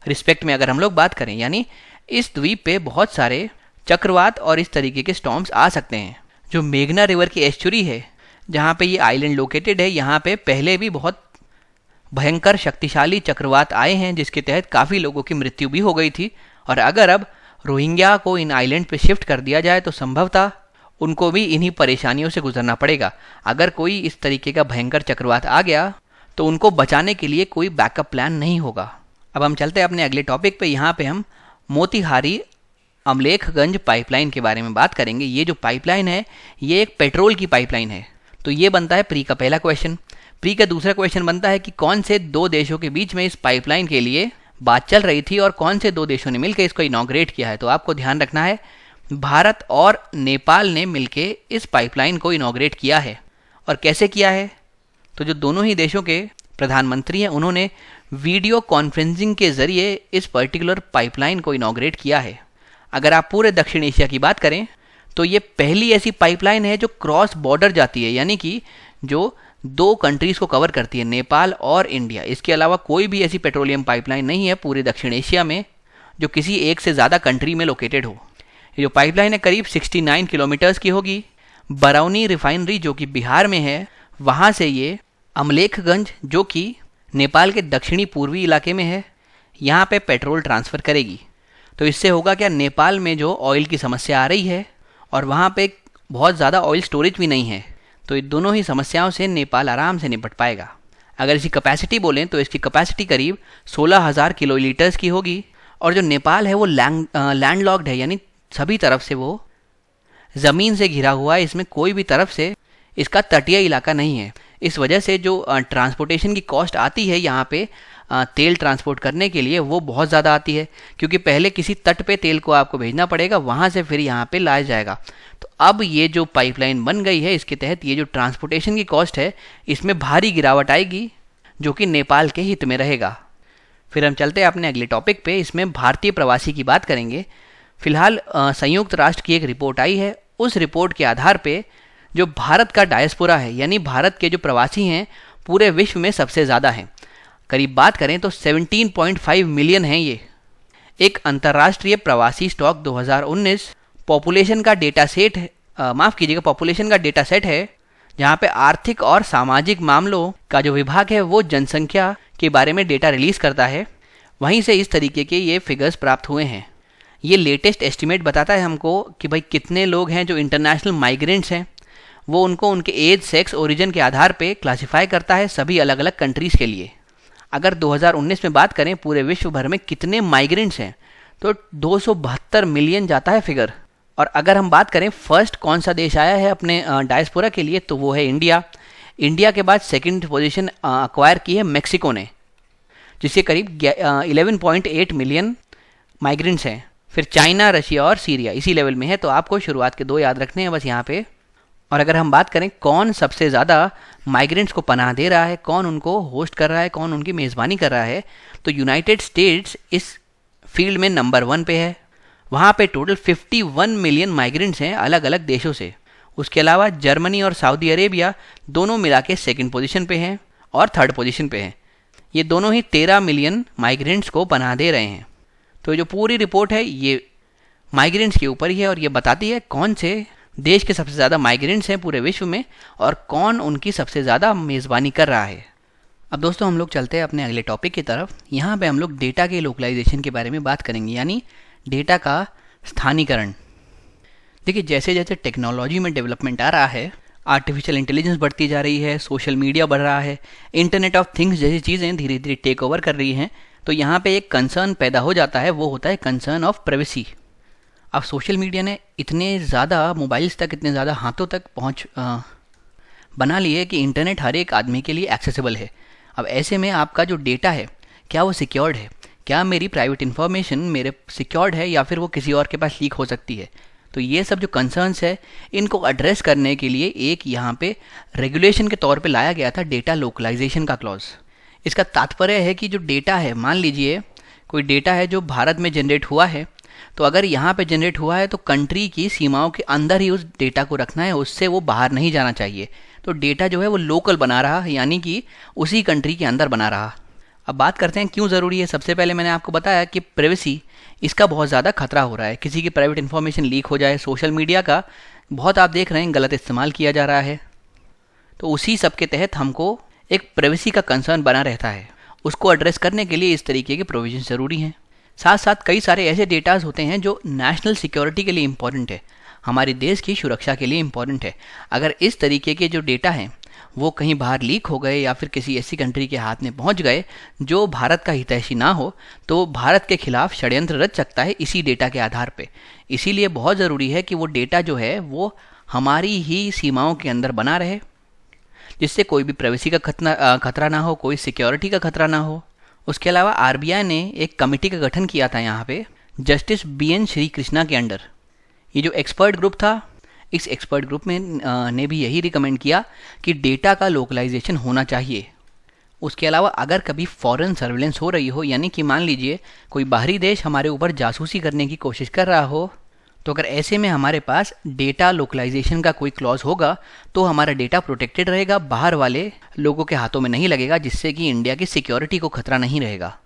रिस्पेक्ट में। अगर हम लोग बात करें, यानी इस द्वीप पे बहुत सारे चक्रवात और इस तरीके के स्टॉर्म्स आ सकते हैं। जो मेघना रिवर की एस्चुरी है जहाँ पे ये आइलैंड लोकेटेड है, यहाँ पे पहले भी बहुत भयंकर शक्तिशाली चक्रवात आए हैं जिसके तहत काफ़ी लोगों की मृत्यु भी हो गई थी। और अगर अब रोहिंग्या को इन आइलैंड पे शिफ्ट कर दिया जाए तो संभवतः उनको भी इन्हीं परेशानियों से गुजरना पड़ेगा। अगर कोई इस तरीके का भयंकर चक्रवात आ गया तो उनको बचाने के लिए कोई बैकअप प्लान नहीं होगा। अब हम चलते हैं अपने अगले टॉपिक पे। यहाँ पे हम मोतीहारी अमलेखगंज पाइपलाइन के बारे में बात करेंगे। ये जो पाइपलाइन है ये एक पेट्रोल की पाइपलाइन है। तो ये बनता है प्री का पहला क्वेश्चन। प्री का दूसरा क्वेश्चन बनता है कि कौन से 2 देशों के बीच में इस पाइपलाइन के लिए बात चल रही थी और कौन से 2 देशों ने मिलकर इसको इनॉग्रेट किया है। तो आपको ध्यान रखना है, भारत और नेपाल ने मिलकर इस पाइपलाइन को इनॉग्रेट किया है। और कैसे किया है? तो जो दोनों ही देशों के प्रधानमंत्री हैं उन्होंने वीडियो कॉन्फ्रेंसिंग के ज़रिए इस पर्टिकुलर पाइपलाइन को इनॉग्रेट किया है। अगर आप पूरे दक्षिण एशिया की बात करें तो ये पहली ऐसी पाइपलाइन है जो क्रॉस बॉर्डर जाती है, यानी कि जो 2 कंट्रीज़ को कवर करती है, नेपाल और इंडिया। इसके अलावा कोई भी ऐसी पेट्रोलियम पाइपलाइन नहीं है पूरे दक्षिण एशिया में जो किसी एक से ज़्यादा कंट्री में लोकेटेड हो। ये जो पाइपलाइन है करीब 69 किलोमीटर्स की होगी। बरौनी रिफाइनरी जो कि बिहार में है, वहाँ से ये अमलेखगंज जो कि नेपाल के दक्षिणी पूर्वी इलाके में है, यहाँ पे पेट्रोल ट्रांसफ़र करेगी। तो इससे होगा क्या, नेपाल में जो ऑयल की समस्या आ रही है और वहाँ पे बहुत ज़्यादा ऑयल स्टोरेज भी नहीं है, तो इन दोनों ही समस्याओं से नेपाल आराम से निपट पाएगा। अगर इसकी कैपेसिटी बोलें तो इसकी कैपेसिटी करीब 16,000 किलोलीटर्स की होगी। और जो नेपाल है वो लैंडलॉक्ड है, यानी सभी तरफ से वो ज़मीन से घिरा हुआ है। इसमें कोई भी तरफ से इसका तटीय इलाका नहीं है। इस वजह से जो ट्रांसपोर्टेशन की कॉस्ट आती है यहाँ पे तेल ट्रांसपोर्ट करने के लिए, वो बहुत ज़्यादा आती है, क्योंकि पहले किसी तट पे तेल को आपको भेजना पड़ेगा, वहाँ से फिर यहाँ पे लाया जाएगा। तो अब ये जो पाइपलाइन बन गई है इसके तहत ये जो ट्रांसपोर्टेशन की कॉस्ट है इसमें भारी गिरावट आएगी, जो कि नेपाल के हित में रहेगा। फिर हम चलते हैं अपने अगले टॉपिक पे। इसमें भारतीय प्रवासी की बात करेंगे। फिलहाल संयुक्त राष्ट्र की एक रिपोर्ट आई है। उस रिपोर्ट के आधार पे जो भारत का डायस्पोरा है, यानी भारत के जो प्रवासी हैं, पूरे विश्व में सबसे ज़्यादा हैं। करीब बात करें तो 17.5 मिलियन हैं ये। एक अंतर्राष्ट्रीय प्रवासी स्टॉक 2019 पॉपुलेशन का डेटा सेट है, पॉपुलेशन का डेटा सेट है, जहाँ पे आर्थिक और सामाजिक मामलों का जो विभाग है वो जनसंख्या के बारे में डेटा रिलीज़ करता है। वहीं से इस तरीके के ये फिगर्स प्राप्त हुए हैं। ये लेटेस्ट एस्टिमेट बताता है हमको कि भाई कितने लोग हैं जो इंटरनेशनल माइग्रेंट्स हैं। वो उनको उनके एज, सेक्स, ओरिजिन के आधार पे क्लासिफाई करता है सभी अलग अलग कंट्रीज़ के लिए। अगर 2019 में बात करें पूरे विश्व भर में कितने माइग्रेंट्स हैं तो 272 मिलियन जाता है फिगर। और अगर हम बात करें फर्स्ट कौन सा देश आया है अपने डायस्पोरा के लिए, तो वो है इंडिया। इंडिया के बाद सेकंड पोजीशन अक्वायर की है मेक्सिको ने, जिसके करीब 11.8 मिलियन माइग्रेंट्स हैं। फिर चाइना, रशिया और सीरिया इसी लेवल में है। तो आपको शुरुआत के 2 याद रखने हैं बस यहाँ पे। और अगर हम बात करें कौन सबसे ज़्यादा माइग्रेंट्स को पनाह दे रहा है, कौन उनको होस्ट कर रहा है, कौन उनकी मेज़बानी कर रहा है, तो यूनाइटेड स्टेट्स इस फील्ड में नंबर 1 पे है। वहाँ पे टोटल 51 मिलियन माइग्रेंट्स हैं अलग अलग देशों से। उसके अलावा जर्मनी और सऊदी अरेबिया दोनों मिला के सेकेंड पोजिशन पे हैं और थर्ड पोजिशन पे हैं। ये दोनों ही 13 मिलियन माइग्रेंट्स को पनाह दे रहे हैं। तो जो पूरी रिपोर्ट है ये माइग्रेंट्स के ऊपर ही है और ये बताती है कौन से देश के सबसे ज़्यादा माइग्रेंट्स हैं पूरे विश्व में और कौन उनकी सबसे ज़्यादा मेज़बानी कर रहा है। अब दोस्तों हम लोग चलते हैं अपने अगले टॉपिक की तरफ। यहाँ पे हम लोग डेटा के लोकलाइजेशन के बारे में बात करेंगे, यानी डेटा का स्थानीकरण। देखिए जैसे जैसे टेक्नोलॉजी में डेवलपमेंट आ रहा है, आर्टिफिशियल इंटेलिजेंस बढ़ती जा रही है, सोशल मीडिया बढ़ रहा है, इंटरनेट ऑफ थिंग्स जैसी चीज़ें धीरे धीरे टेक ओवर कर रही हैं, तो यहाँ पे एक कंसर्न पैदा हो जाता है, वो होता है कंसर्न ऑफ प्राइवेसी। अब सोशल मीडिया ने इतने ज़्यादा मोबाइल्स तक, इतने ज़्यादा हाथों तक पहुँच बना ली है कि इंटरनेट हर एक आदमी के लिए एक्सेसिबल है। अब ऐसे में आपका जो डेटा है क्या वो सिक्योर्ड है, क्या मेरी प्राइवेट इन्फॉर्मेशन मेरे सिक्योर्ड है या फिर वो किसी और के पास लीक हो सकती है। तो ये सब जो कंसर्न्स है इनको एड्रेस करने के लिए एक यहाँ पे रेगुलेशन के तौर पे लाया गया था डेटा लोकलाइजेशन का क्लॉज। इसका तात्पर्य है कि जो डेटा है, मान लीजिए कोई डेटा है जो भारत में जनरेट हुआ है, तो अगर यहाँ पे जनरेट हुआ है तो कंट्री की सीमाओं के अंदर ही उस डेटा को रखना है, उससे वो बाहर नहीं जाना चाहिए। तो डेटा जो है वो लोकल बना रहा, यानी कि उसी कंट्री के अंदर बना रहा। अब बात करते हैं क्यों ज़रूरी है। सबसे पहले मैंने आपको बताया कि प्राइवेसी, इसका बहुत ज़्यादा खतरा हो रहा है, किसी की प्राइवेट इन्फॉर्मेशन लीक हो जाए। सोशल मीडिया का बहुत आप देख रहे हैं गलत इस्तेमाल किया जा रहा है, तो उसी सब के तहत हमको एक प्राइवेसी का कंसर्न बना रहता है। उसको एड्रेस करने के लिए इस तरीके के प्रोविजन ज़रूरी हैं। साथ साथ कई सारे ऐसे डेटाज होते हैं जो नेशनल सिक्योरिटी के लिए इम्पॉर्टेंट है, हमारे देश की सुरक्षा के लिए इम्पॉर्टेंट है। अगर इस तरीके के जो डेटा हैं वो कहीं बाहर लीक हो गए या फिर किसी ऐसी कंट्री के हाथ में पहुंच गए जो भारत का हितैषी ना हो, तो भारत के खिलाफ षड्यंत्र रच सकता है इसी डेटा के आधार पे। इसीलिए बहुत ज़रूरी है कि वो डेटा जो है वो हमारी ही सीमाओं के अंदर बना रहे, जिससे कोई भी प्राइवेसी का खतरा ना हो, कोई सिक्योरिटी का खतरा ना हो। उसके अलावा आरबीआई ने एक कमेटी का गठन किया था यहाँ पे जस्टिस BN श्री कृष्णा के अंडर। ये जो एक्सपर्ट ग्रुप था, इस एक्सपर्ट ग्रुप में ने भी यही रिकमेंड किया कि डेटा का लोकलाइजेशन होना चाहिए। उसके अलावा अगर कभी फॉरेन सर्विलेंस हो रही हो, यानी कि मान लीजिए कोई बाहरी देश हमारे ऊपर जासूसी करने की कोशिश कर रहा हो, तो अगर ऐसे में हमारे पास डेटा लोकलाइजेशन का कोई क्लॉज होगा तो हमारा डेटा प्रोटेक्टेड रहेगा, बाहर वाले लोगों के हाथों में नहीं लगेगा, जिससे कि इंडिया की सिक्योरिटी को खतरा नहीं रहेगा।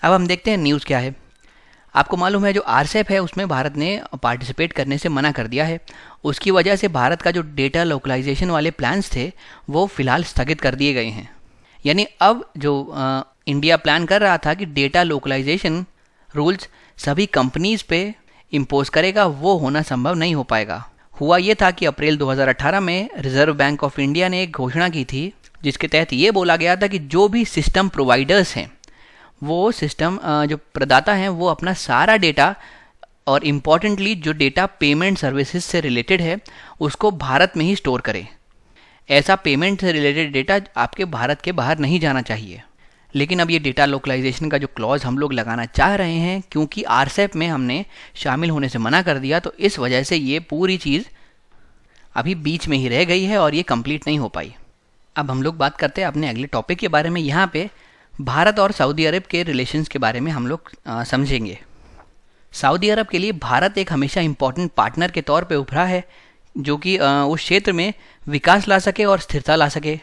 अब हम देखते हैं न्यूज़ क्या है। आपको मालूम है जो RCEP है उसमें भारत ने पार्टिसिपेट करने से मना कर दिया है। उसकी वजह से भारत का जो डेटा लोकलाइजेशन वाले प्लान्स थे वो फ़िलहाल स्थगित कर दिए गए हैं। यानी अब जो इंडिया प्लान कर रहा था कि डेटा लोकलाइजेशन रूल्स सभी कंपनीज़ पे इम्पोज करेगा, वो होना संभव नहीं हो पाएगा। हुआ ये था कि अप्रैल 2018 में रिजर्व बैंक ऑफ इंडिया ने एक घोषणा की थी जिसके तहत ये बोला गया था कि जो भी सिस्टम प्रोवाइडर्स हैं, वो सिस्टम जो प्रदाता हैं, वो अपना सारा डेटा और इम्पॉर्टेंटली जो डेटा पेमेंट सर्विसेज से रिलेटेड है उसको भारत में ही स्टोर करें। ऐसा पेमेंट से रिलेटेड डेटा आपके भारत के बाहर नहीं जाना चाहिए। लेकिन अब ये डेटा लोकलाइजेशन का जो क्लॉज हम लोग लगाना चाह रहे हैं, क्योंकि RCEP में हमने शामिल होने से मना कर दिया, तो इस वजह से ये पूरी चीज़ अभी बीच में ही रह गई है और ये कंप्लीट नहीं हो पाई। अब हम लोग बात करते हैं अपने अगले टॉपिक के बारे में। यहाँ पे भारत और सऊदी अरब के रिलेशंस के बारे में हम लोग समझेंगे। सऊदी अरब के लिए भारत एक हमेशा इम्पॉर्टेंट पार्टनर के तौर पे उभरा है, जो कि उस क्षेत्र में विकास ला सके और स्थिरता ला सके।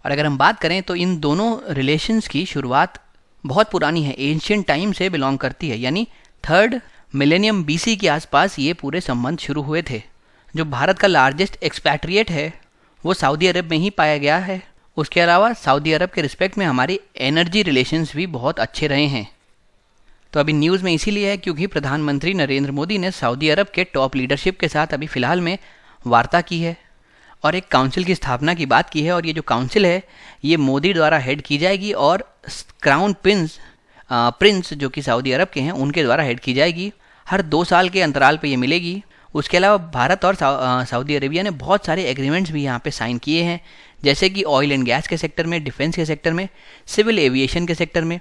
और अगर हम बात करें तो इन दोनों रिलेशंस की शुरुआत बहुत पुरानी है, एंशिएंट टाइम से बिलोंग करती है, यानी 3rd मिलेनियम BC के आसपास ये पूरे संबंध शुरू हुए थे। जो भारत का लार्जेस्ट एक्सपैट्रिएट है वो सऊदी अरब में ही पाया गया है। उसके अलावा सऊदी अरब के रिस्पेक्ट में हमारी एनर्जी रिलेशंस भी बहुत अच्छे रहे हैं। तो अभी न्यूज़ में इसीलिए है क्योंकि प्रधानमंत्री नरेंद्र मोदी ने सऊदी अरब के टॉप लीडरशिप के साथ अभी फ़िलहाल में वार्ता की है और एक काउंसिल की स्थापना की बात की है। और ये जो काउंसिल है ये मोदी द्वारा हेड की जाएगी और क्राउन प्रिंस जो कि सऊदी अरब के हैं उनके द्वारा हेड की जाएगी। हर 2 साल के अंतराल पे ये मिलेगी। उसके अलावा भारत और सऊदी अरेबिया ने बहुत सारे एग्रीमेंट्स भी यहाँ पे साइन किए हैं, जैसे कि ऑयल एंड गैस के सेक्टर में, डिफेंस के सेक्टर में, सिविल एविएशन के सेक्टर में।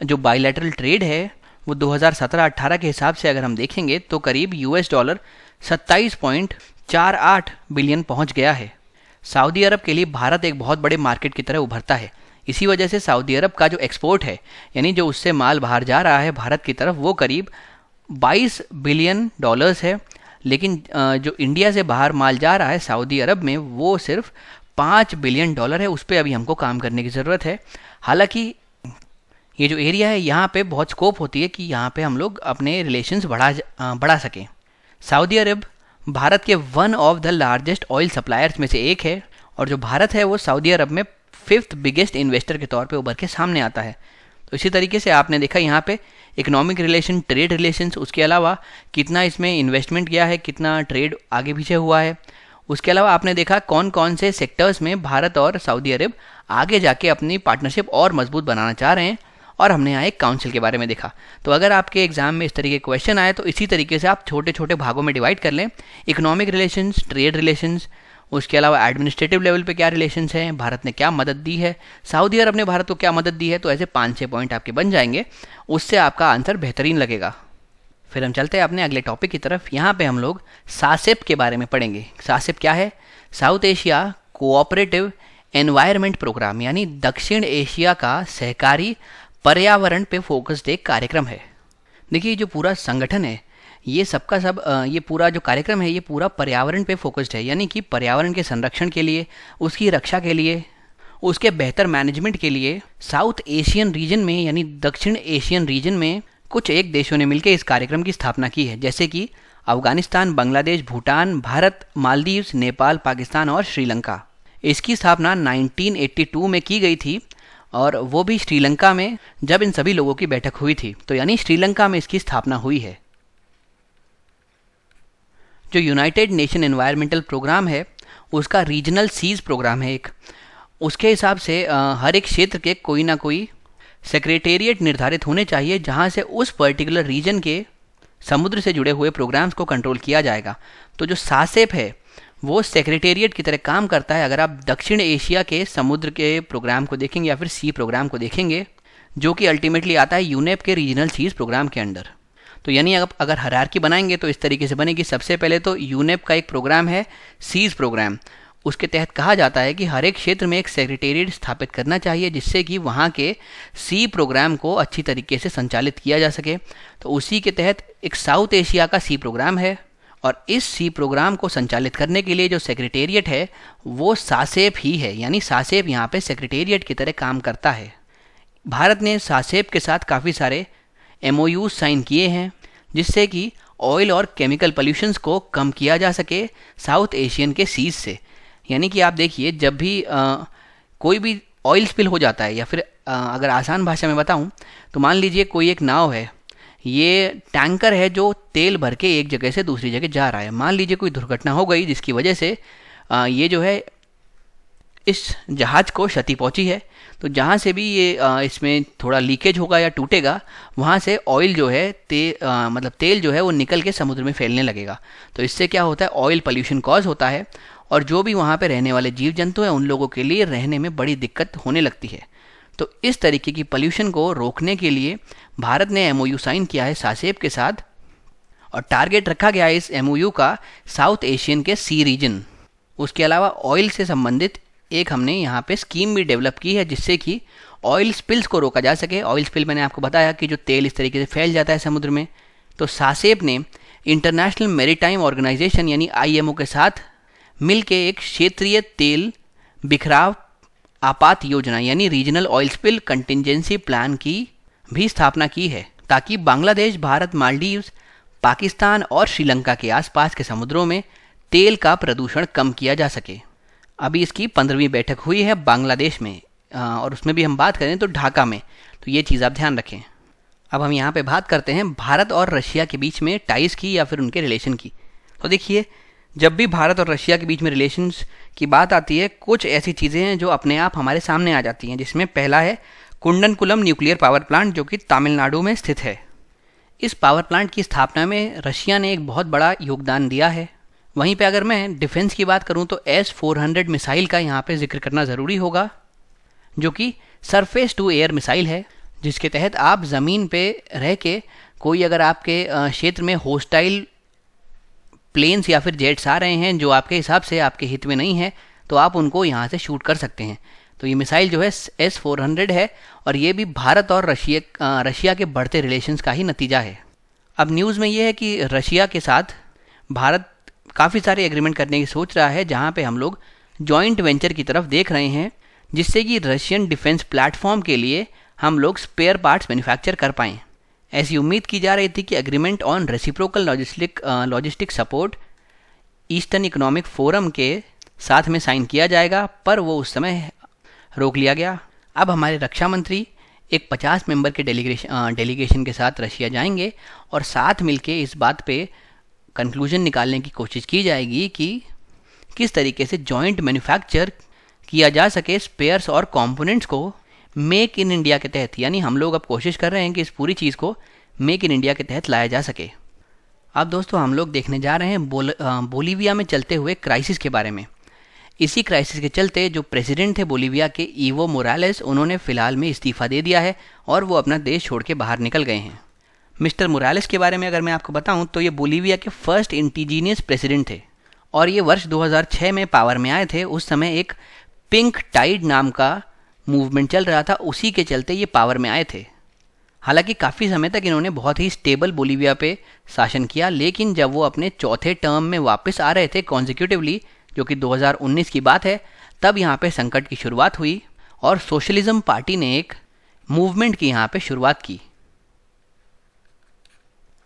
जो बायलैटरल ट्रेड है वो 2017-18 के हिसाब से अगर हम देखेंगे तो करीब $27.48 बिलियन पहुंच गया है। सऊदी अरब के लिए भारत एक बहुत बड़े मार्केट की तरह उभरता है। इसी वजह से सऊदी अरब का जो एक्सपोर्ट है, यानी जो उससे माल बाहर जा रहा है भारत की तरफ, वो करीब $22 बिलियन है। लेकिन जो इंडिया से बाहर माल जा रहा है सऊदी अरब में वो सिर्फ $5 बिलियन है। उस पर अभी हमको काम करने की ज़रूरत है। हालांकि ये जो एरिया है यहाँ पे बहुत स्कोप होती है कि यहाँ पे हम लोग अपने रिलेशंस बढ़ा सकें। सऊदी अरब भारत के one of the largest oil suppliers में से एक है, और जो भारत है वो सऊदी अरब में 5th बिगेस्ट इन्वेस्टर के तौर पे उभर के सामने आता है। तो इसी तरीके से आपने देखा यहाँ पे इकोनॉमिक रिलेशन, ट्रेड रिलेशंस, उसके अलावा कितना इसमें इन्वेस्टमेंट किया है, कितना ट्रेड आगे पीछे हुआ है। उसके अलावा आपने देखा कौन कौन से सेक्टर्स में भारत और सऊदी अरब आगे जाके अपनी पार्टनरशिप और मजबूत बनाना चाह रहे हैं, और हमने यहाँ एक काउंसिल के बारे में देखा। तो अगर आपके एग्जाम में इस तरीके के क्वेश्चन आए तो इसी तरीके से आप छोटे छोटे भागों में डिवाइड कर लें। इकोनॉमिक रिलेशंस, ट्रेड रिलेशंस, उसके अलावा एडमिनिस्ट्रेटिव लेवल पे क्या रिलेशंस हैं, भारत ने क्या मदद दी है, सऊदी अरब ने भारत को क्या मदद दी है। तो ऐसे 5-6 पॉइंट आपके बन जाएंगे, उससे आपका आंसर बेहतरीन लगेगा। फिर हम चलते हैं अपने अगले टॉपिक की तरफ। यहाँ पे हम लोग सासेप के बारे में पढ़ेंगे। सासेप क्या है? South Asia cooperative environment programme, यानी दक्षिण एशिया का सहकारी पर्यावरण पे फोकस्ड एक कार्यक्रम है। देखिए जो पूरा संगठन है ये सबका सब ये पूरा जो कार्यक्रम है ये पूरा पर्यावरण पे फोकस्ड है, यानी कि पर्यावरण के संरक्षण के लिए, उसकी रक्षा के लिए, उसके बेहतर मैनेजमेंट के लिए साउथ एशियन रीजन में, यानी दक्षिण एशियन रीजन में कुछ एक देशों ने मिलकर इस कार्यक्रम की स्थापना की है, जैसे कि अफगानिस्तान, बांग्लादेश, भूटान, भारत, मालदीव्स, नेपाल, पाकिस्तान और श्रीलंका। इसकी स्थापना 1982 में की गई थी, और वो भी श्रीलंका में, जब इन सभी लोगों की बैठक हुई थी। तो यानी श्रीलंका में इसकी स्थापना हुई है। जो यूनाइटेड नेशन एनवायरमेंटल प्रोग्राम है उसका रीजनल सीज प्रोग्राम है एक। उसके हिसाब से हर एक क्षेत्र के कोई ना कोई सेक्रेटेरिएट निर्धारित होने चाहिए, जहां से उस पर्टिकुलर रीजन के समुद्र से जुड़े हुए प्रोग्राम्स को कंट्रोल किया जाएगा। तो जो सासेप है वो सेक्रेटेरिएट की तरह काम करता है। अगर आप दक्षिण एशिया के समुद्र के प्रोग्राम को देखेंगे या फिर सी प्रोग्राम को देखेंगे, जो कि अल्टीमेटली आता है यूनेप के रीजनल सीज प्रोग्राम के अंडर। तो यानी अगर हायरार्की बनाएंगे तो इस तरीके से बनेगी। सबसे पहले तो यूनेप का एक प्रोग्राम है सीज प्रोग्राम, उसके तहत कहा जाता है कि हर एक क्षेत्र में एक सेक्रेटेरिएट स्थापित करना चाहिए, जिससे कि वहाँ के सी प्रोग्राम को अच्छी तरीके से संचालित किया जा सके। तो उसी के तहत एक साउथ एशिया का सी प्रोग्राम है, और इस सी प्रोग्राम को संचालित करने के लिए जो सेक्रेटेरिएट है वो सासेप ही है, यानी सासेप यहाँ पे सेक्रेटेरिएट की तरह काम करता है। भारत ने सासेप के साथ काफ़ी सारे MOU साइन किए हैं, जिससे कि ऑयल और केमिकल पोल्यूशंस को कम किया जा सके साउथ एशियन के सीज से। यानी कि आप देखिए जब भी कोई भी ऑयल स्पिल हो जाता है, या फिर अगर आसान भाषा में बताऊं तो मान लीजिए कोई एक नाव है, ये टैंकर है जो तेल भर के एक जगह से दूसरी जगह जा रहा है। मान लीजिए कोई दुर्घटना हो गई जिसकी वजह से ये जो है इस जहाज़ को क्षति पहुंची है, तो जहाँ से भी ये इसमें थोड़ा लीकेज होगा या टूटेगा, वहाँ से ऑयल जो है मतलब तेल जो है वो निकल के समुद्र में फैलने लगेगा। तो इससे क्या होता है, ऑयल पोल्यूशन कॉज होता है, और जो भी वहाँ पे रहने वाले जीव जंतु हैं उन लोगों के लिए रहने में बड़ी दिक्कत होने लगती है। तो इस तरीके की पोल्यूशन को रोकने के लिए भारत ने MOU साइन किया है सासेप के साथ, और टारगेट रखा गया है इस MOU का साउथ एशियन के सी रीजन। उसके अलावा ऑयल से संबंधित एक हमने यहाँ पे स्कीम भी डेवलप की है, जिससे कि ऑयल स्पिल्स को रोका जा सके। ऑयल स्पिल मैंने आपको बताया कि जो तेल इस तरीके से फैल जाता है समुद्र में। तो सासेप ने इंटरनेशनल मैरीटाइम ऑर्गेनाइजेशन यानी IMO के साथ मिल के एक क्षेत्रीय तेल बिखराव आपात योजना यानी regional oil spill contingency plan की भी स्थापना की है, ताकि बांग्लादेश, भारत, मालदीव्स, पाकिस्तान और श्रीलंका के आसपास के समुद्रों में तेल का प्रदूषण कम किया जा सके। अभी इसकी 15वीं बैठक हुई है बांग्लादेश में, और उसमें भी हम बात करें तो ढाका में। तो ये चीज़ आप ध्यान रखें। अब हम यहाँ पे बात करते हैं भारत और रशिया के बीच में टाइज़ की या फिर उनके रिलेशन की। तो देखिए जब भी भारत और रशिया के बीच में रिलेशंस की बात आती है, कुछ ऐसी चीज़ें हैं जो अपने आप हमारे सामने आ जाती हैं, जिसमें पहला है कुंडनकुलम न्यूक्लियर पावर प्लांट, जो कि तमिलनाडु में स्थित है। इस पावर प्लांट की स्थापना में रशिया ने एक बहुत बड़ा योगदान दिया है। वहीं पे अगर मैं डिफेंस की बात करूं तो S-400 मिसाइल का यहाँ पे जिक्र करना ज़रूरी होगा, जो कि सरफेस टू एयर मिसाइल है, जिसके तहत आप ज़मीन पे रह के कोई अगर आपके क्षेत्र में होस्टाइल प्लेन्स या फिर जेट्स आ रहे हैं जो आपके हिसाब से आपके हित में नहीं है, तो आप उनको यहाँ से शूट कर सकते हैं। तो ये मिसाइल जो है S-400 है, और ये भी भारत और रशिया के बढ़ते रिलेशंस का ही नतीजा है। अब न्यूज़ में ये है कि रशिया के साथ भारत काफ़ी सारे एग्रीमेंट करने की सोच रहा है, जहाँ पे हम लोग जॉइंट वेंचर की तरफ देख रहे हैं, जिससे कि रशियन डिफेंस प्लेटफॉर्म के लिए हम लोग स्पेयर पार्ट्स मैन्युफैक्चर कर पाएँ। ऐसी उम्मीद की जा रही थी कि agreement on reciprocal logistic support eastern economic forum के साथ में साइन किया जाएगा, पर वो उस समय रोक लिया गया। अब हमारे रक्षा मंत्री एक 50 मेंबर के डेलीगेशन के साथ रशिया जाएंगे और साथ मिलके इस बात पे कंक्लूजन निकालने की कोशिश की जाएगी कि किस तरीके से जॉइंट मैन्युफैक्चर किया जा सके स्पेयर्स और कंपोनेंट्स को मेक इन इंडिया के तहत। यानी हम लोग अब कोशिश कर रहे हैं कि इस पूरी चीज़ को मेक इन इंडिया के तहत लाया जा सके। अब दोस्तों हम लोग देखने जा रहे हैं बोलीविया में चलते हुए क्राइसिस के बारे में। इसी क्राइसिस के चलते जो प्रेसिडेंट थे बोलीविया के, ईवो मोरालेस, उन्होंने फ़िलहाल में इस्तीफ़ा दे दिया है और वो अपना देश छोड़ के बाहर निकल गए हैं। मिस्टर मोरालेस के बारे में अगर मैं आपको बताऊं तो ये बोलीविया के फर्स्ट इंडिजीनियस प्रेसिडेंट थे और ये वर्ष 2006 में पावर में आए थे। उस समय एक पिंक टाइड नाम का मूवमेंट चल रहा था, उसी के चलते ये पावर में आए थे। हालांकि काफ़ी समय तक इन्होंने बहुत ही स्टेबल बोलीविया पे शासन किया, लेकिन जब वो अपने चौथे टर्म में वापस आ रहे थे कॉन्जिक्यूटिवली, जो कि 2019 की बात है, तब यहाँ पे संकट की शुरुआत हुई और सोशलिज्म पार्टी ने एक मूवमेंट की यहाँ पे शुरुआत की।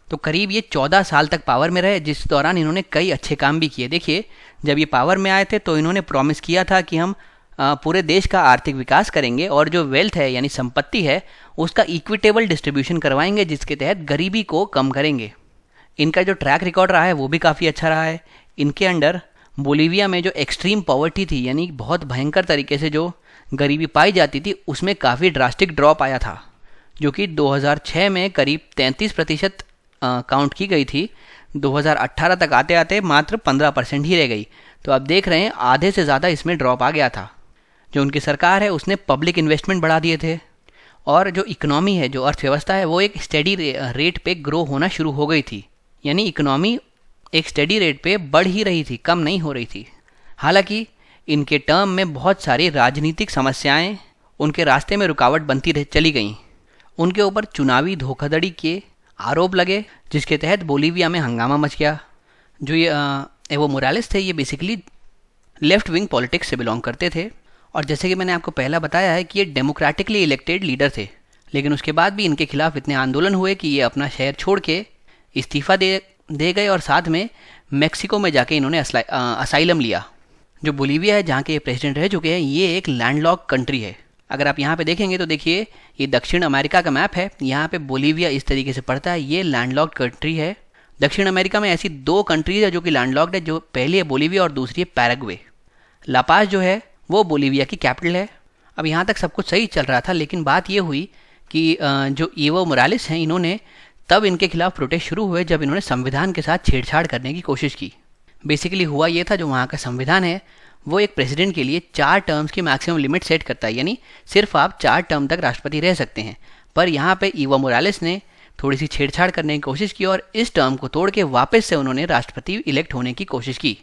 तो करीब ये 14 साल तक पावर में रहे, जिस दौरान इन्होंने कई अच्छे काम भी किए। देखिए, जब ये पावर में आए थे तो इन्होंने प्रॉमिस किया था कि हम पूरे देश का आर्थिक विकास करेंगे और जो वेल्थ है यानी संपत्ति है उसका इक्विटेबल डिस्ट्रीब्यूशन करवाएंगे, जिसके तहत गरीबी को कम करेंगे। इनका जो ट्रैक रिकॉर्ड रहा है वो भी काफ़ी अच्छा रहा है। इनके अंडर बोलीविया में जो एक्सट्रीम पॉवर्टी थी, यानी बहुत भयंकर तरीके से जो गरीबी पाई जाती थी, उसमें काफ़ी ड्रास्टिक ड्रॉप आया था, जो कि 2006 में करीब 33% काउंट की गई थी। 2018 तक आते आते मात्र 15% ही रह गई। तो आप देख रहे हैं आधे से ज़्यादा इसमें ड्रॉप आ गया था। जो उनकी सरकार है उसने पब्लिक इन्वेस्टमेंट बढ़ा दिए थे और जो इकोनॉमी है, जो अर्थव्यवस्था है, वो एक स्टेडी रेट पे ग्रो होना शुरू हो गई थी। यानी इकोनॉमी एक स्टेडी रेट पे बढ़ ही रही थी, कम नहीं हो रही थी। हालांकि इनके टर्म में बहुत सारी राजनीतिक समस्याएं उनके रास्ते में रुकावट बनती चली गईं। उनके ऊपर चुनावी धोखाधड़ी के आरोप लगे, जिसके तहत बोलीविया में हंगामा मच गया। जो ये एवो मोरालेस थे, ये बेसिकली लेफ्ट विंग पॉलिटिक्स से बिलोंग करते थे और जैसे कि मैंने आपको पहला बताया है कि ये डेमोक्रेटिकली इलेक्टेड लीडर थे, लेकिन उसके बाद भी इनके खिलाफ इतने आंदोलन हुए कि ये अपना शहर छोड़ के इस्तीफ़ा दे गए और साथ में मेक्सिको में जाके इन्होंने असाइलम लिया। जो बोलीविया है, जहाँ के ये प्रेसिडेंट रह चुके हैं, ये एक लैंडलॉक कंट्री है। अगर आप यहाँ पे देखेंगे तो देखिए, ये दक्षिण अमेरिका का मैप है। यहाँ पे बोलीविया इस तरीके से पड़ता है। ये लैंडलॉक्ड कंट्री है। दक्षिण अमेरिका में ऐसी 2 कंट्रीज है जो कि लैंडलॉक्ड है। जो पहली है बोलीविया और दूसरी है पैराग्वे। लापाज जो है वो बोलीविया की कैपिटल है। अब यहाँ तक सब कुछ सही चल रहा था, लेकिन बात ये हुई कि जो ईवो मोरालेस हैं, इन्होंने तब इनके खिलाफ प्रोटेस्ट शुरू हुए जब इन्होंने संविधान के साथ छेड़छाड़ करने की कोशिश की। बेसिकली हुआ ये था, जो वहाँ का संविधान है वो एक प्रेसिडेंट के लिए 4 टर्म्स की मैक्सिमम लिमिट सेट करता है, यानी सिर्फ आप 4 टर्म तक राष्ट्रपति रह सकते हैं। पर यहाँ पे ईवो मोरालेस ने थोड़ी सी छेड़छाड़ करने की कोशिश की और इस टर्म को तोड़ के वापस से उन्होंने राष्ट्रपति इलेक्ट होने की कोशिश की।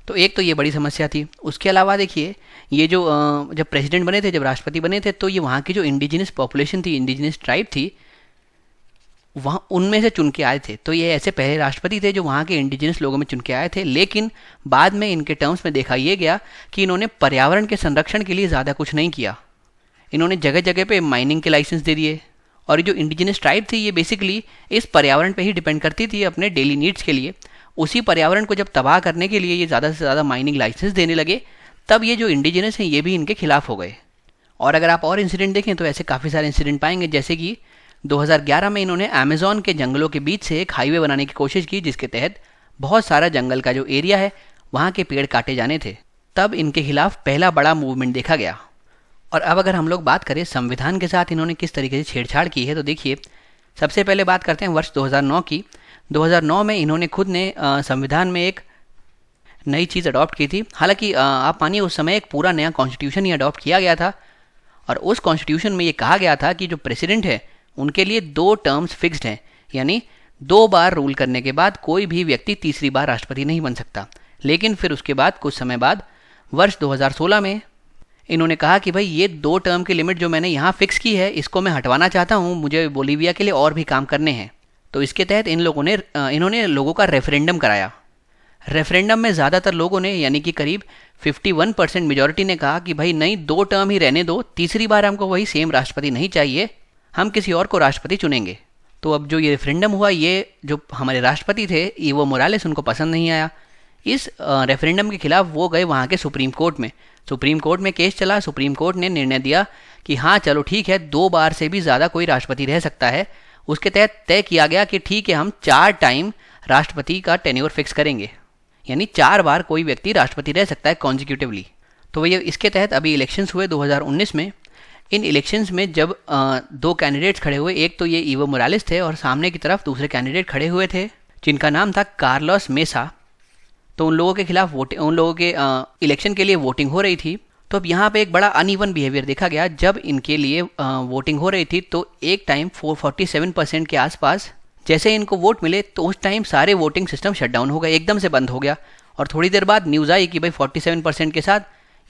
तो एक तो ये बड़ी समस्या थी। उसके अलावा देखिए, ये जो जब प्रेसिडेंट बने थे, जब राष्ट्रपति बने थे, तो ये वहाँ की जो इंडिजिनस पॉपुलेशन थी, इंडिजिनस ट्राइब थी, वहाँ उनमें से चुन के आए थे। तो ये ऐसे पहले राष्ट्रपति थे जो वहाँ के इंडिजिनस लोगों में चुन के आए थे। लेकिन बाद में इनके टर्म्स में देखा ये गया कि इन्होंने पर्यावरण के संरक्षण के लिए ज़्यादा कुछ नहीं किया। इन्होंने जगह जगह पे माइनिंग के लाइसेंस दे दिए और ये जो इंडिजिनस ट्राइब थी, ये बेसिकली इस पर्यावरण पे ही डिपेंड करती थी अपने डेली नीड्स के लिए। उसी पर्यावरण को जब तबाह करने के लिए ये ज़्यादा से ज़्यादा माइनिंग लाइसेंस देने लगे, तब ये जो इंडिजिनस हैं ये भी इनके खिलाफ हो गए। और अगर आप और इंसिडेंट देखें तो ऐसे काफ़ी सारे इंसिडेंट पाएंगे। जैसे कि 2011 में इन्होंने अमेज़न के जंगलों के बीच से एक हाईवे बनाने की कोशिश की, जिसके तहत बहुत सारा जंगल का जो एरिया है वहाँ के पेड़ काटे जाने थे। तब इनके खिलाफ पहला बड़ा मूवमेंट देखा गया। और अब अगर हम लोग बात करें संविधान के साथ इन्होंने किस तरीके से छेड़छाड़ की है, तो देखिए, सबसे पहले बात करते हैं वर्ष 2009 की। 2009 में इन्होंने खुद ने संविधान में एक नई चीज़ अडॉप्ट की थी। हालांकि आप मानिए उस समय एक पूरा नया कॉन्स्टिट्यूशन ही अडॉप्ट किया गया था और उस कॉन्स्टिट्यूशन में ये कहा गया था कि जो प्रेसिडेंट है उनके लिए 2 टर्म्स फिक्स्ड हैं, यानी 2 बार रूल करने के बाद कोई भी व्यक्ति तीसरी बार राष्ट्रपति नहीं बन सकता। लेकिन फिर उसके बाद कुछ समय बाद वर्ष 2016 में इन्होंने कहा कि भाई ये 2 टर्म की लिमिट जो मैंने यहाँ फिक्स की है इसको मैं हटवाना चाहता हूँ, मुझे बोलीविया के लिए और भी काम करने हैं। तो इसके तहत इन्होंने लोगों का रेफरेंडम कराया। रेफरेंडम में ज़्यादातर लोगों ने, यानी कि करीब 51% मेजॉरिटी ने कहा कि भाई नहीं, 2 टर्म ही रहने दो, तीसरी बार हमको वही सेम राष्ट्रपति नहीं चाहिए, हम किसी और को राष्ट्रपति चुनेंगे। तो अब जो ये रेफरेंडम हुआ, ये जो हमारे राष्ट्रपति थे ईवो मोरालेस, उनको पसंद नहीं आया। इस रेफरेंडम के खिलाफ वो गए वहाँ के सुप्रीम कोर्ट में। सुप्रीम कोर्ट में केस चला, सुप्रीम कोर्ट ने निर्णय दिया कि हाँ चलो ठीक है, 2 बार से भी ज़्यादा कोई राष्ट्रपति रह सकता है। उसके तहत तय किया गया कि ठीक है, हम 4 टाइम राष्ट्रपति का टेन्योर फिक्स करेंगे, यानी 4 बार कोई व्यक्ति राष्ट्रपति रह सकता है कॉन्जिक्यूटिवली। तो भैया इसके तहत अभी इलेक्शंस हुए 2019 में। इन इलेक्शंस में जब 2 कैंडिडेट्स खड़े हुए, एक तो ये ईवो मोरालेस थे और सामने की तरफ दूसरे कैंडिडेट खड़े हुए थे जिनका नाम था कार्लोस मेसा। तो उन लोगों के खिलाफ उन लोगों के इलेक्शन के लिए वोटिंग हो रही थी। तो अब यहाँ पे एक बड़ा अनइवन बिहेवियर देखा गया। जब इनके लिए वोटिंग हो रही थी तो एक टाइम 47% के आसपास जैसे इनको वोट मिले तो उस टाइम सारे वोटिंग सिस्टम शटडाउन हो गए, एकदम से बंद हो गया। और थोड़ी देर बाद न्यूज़ आई कि भाई 47% के साथ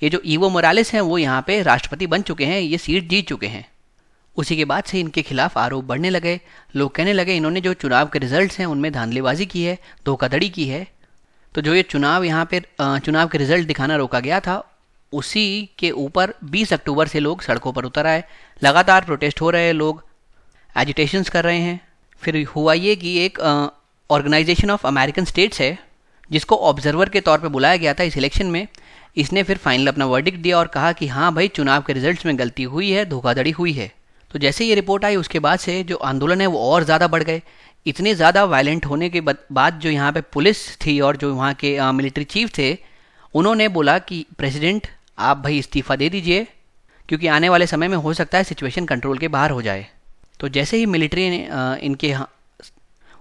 ये जो ईवो मोरालेस हैं वो यहाँ पे राष्ट्रपति बन चुके हैं, ये सीट जीत चुके हैं। उसी के बाद से इनके खिलाफ आरोप बढ़ने लगे। लोग कहने लगे इन्होंने जो चुनाव के रिजल्ट्स हैं उनमें धांधलीबाजी की है, धोखाधड़ी की है। तो जो ये चुनाव यहाँ पे चुनाव के रिजल्ट दिखाना रोका गया था, उसी के ऊपर 20 अक्टूबर से लोग सड़कों पर उतर आए। लगातार प्रोटेस्ट हो रहे हैं, लोग एजिटेशंस कर रहे हैं। फिर हुआ ये कि एक ऑर्गेनाइजेशन ऑफ अमेरिकन स्टेट्स है जिसको ऑब्जर्वर के तौर पे बुलाया गया था इस इलेक्शन में। इसने फिर फाइनल अपना वर्डिक्ट दिया और कहा कि हाँ भाई, चुनाव के रिजल्ट्स में गलती हुई है, धोखाधड़ी हुई है। तो जैसे ये रिपोर्ट आई उसके बाद से जो आंदोलन है वो और ज़्यादा बढ़ गए। इतने ज़्यादा वायलेंट होने के बाद जो यहाँ पे पुलिस थी और जो वहाँ के मिलिट्री चीफ थे, उन्होंने बोला कि प्रेसिडेंट आप भाई इस्तीफ़ा दे दीजिए, क्योंकि आने वाले समय में हो सकता है सिचुएशन कंट्रोल के बाहर हो जाए। तो जैसे ही मिलिट्री ने इनके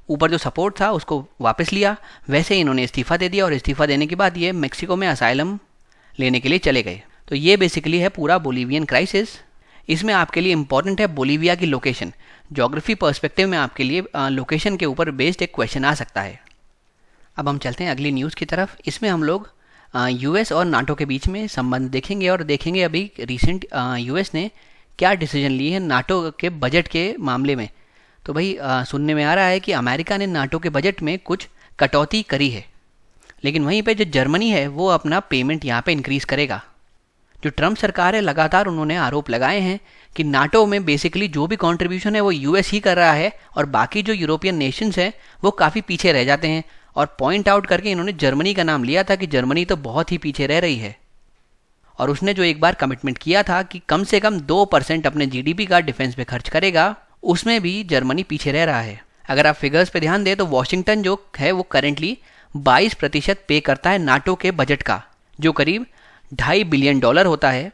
ऊपर जो सपोर्ट था उसको वापस लिया, वैसे ही इन्होंने इस्तीफ़ा दे दिया। और इस्तीफ़ा देने के बाद ये मेक्सिको में असाइलम लेने के लिए चले गए। तो ये बेसिकली है पूरा बोलीवियन क्राइसिस। इसमें आपके लिए इंपॉर्टेंट है बोलीविया की लोकेशन। ज्योग्राफी पर्सपेक्टिव में आपके लिए लोकेशन के ऊपर बेस्ड एक क्वेश्चन आ सकता है। अब हम चलते हैं अगली न्यूज़ की तरफ। इसमें हम लोग यूएस और नाटो के बीच में संबंध देखेंगे और देखेंगे अभी रिसेंट यूएस ने क्या डिसीजन लिए हैं नाटो के बजट के मामले में। तो भाई सुनने में आ रहा है कि अमेरिका ने नाटो के बजट में कुछ कटौती करी है, लेकिन वहीं पे जो जर्मनी है वो अपना पेमेंट यहाँ पे इंक्रीज़ करेगा। जो ट्रम्प सरकार है लगातार उन्होंने आरोप लगाए हैं कि नाटो में बेसिकली जो भी कंट्रीब्यूशन है वो यूएस ही कर रहा है और बाकी जो यूरोपियन नेशंस हैं वो काफ़ी पीछे रह जाते हैं। और पॉइंट आउट करके इन्होंने जर्मनी का नाम लिया था कि जर्मनी तो बहुत ही पीछे रह रही है। और उसने जो एक बार कमिटमेंट किया था कि कम से कम 2% अपने जीडीपी का डिफेंस पे खर्च करेगा, उसमें भी जर्मनी पीछे रह रहा है। अगर आप फिगर्स पे ध्यान दें तो वॉशिंगटन जो है वो करेंटली 22% पे करता है नाटो के बजट का, जो करीब $2.5 बिलियन होता है,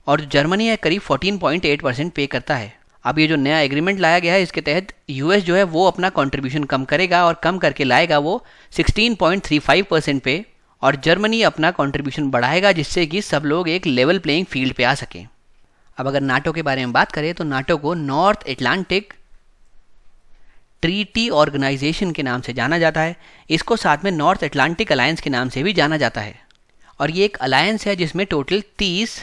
और जर्मनी है करीब 14.8% पे करता है। अब ये जो नया एग्रीमेंट लाया गया है इसके तहत यूएस जो है वो अपना कंट्रीब्यूशन कम करेगा और कम करके लाएगा वो 16.35% पे, और जर्मनी अपना कंट्रीब्यूशन बढ़ाएगा, जिससे कि सब लोग एक लेवल प्लेइंग फील्ड पे आ सकें। अब अगर नाटो के बारे में बात करें तो नाटो को नॉर्थ अटलांटिक ट्रीटी ऑर्गेनाइजेशन के नाम से जाना जाता है। इसको साथ में नॉर्थ अटलांटिक अलायंस के नाम से भी जाना जाता है। और ये एक अलायंस है जिसमें टोटल 30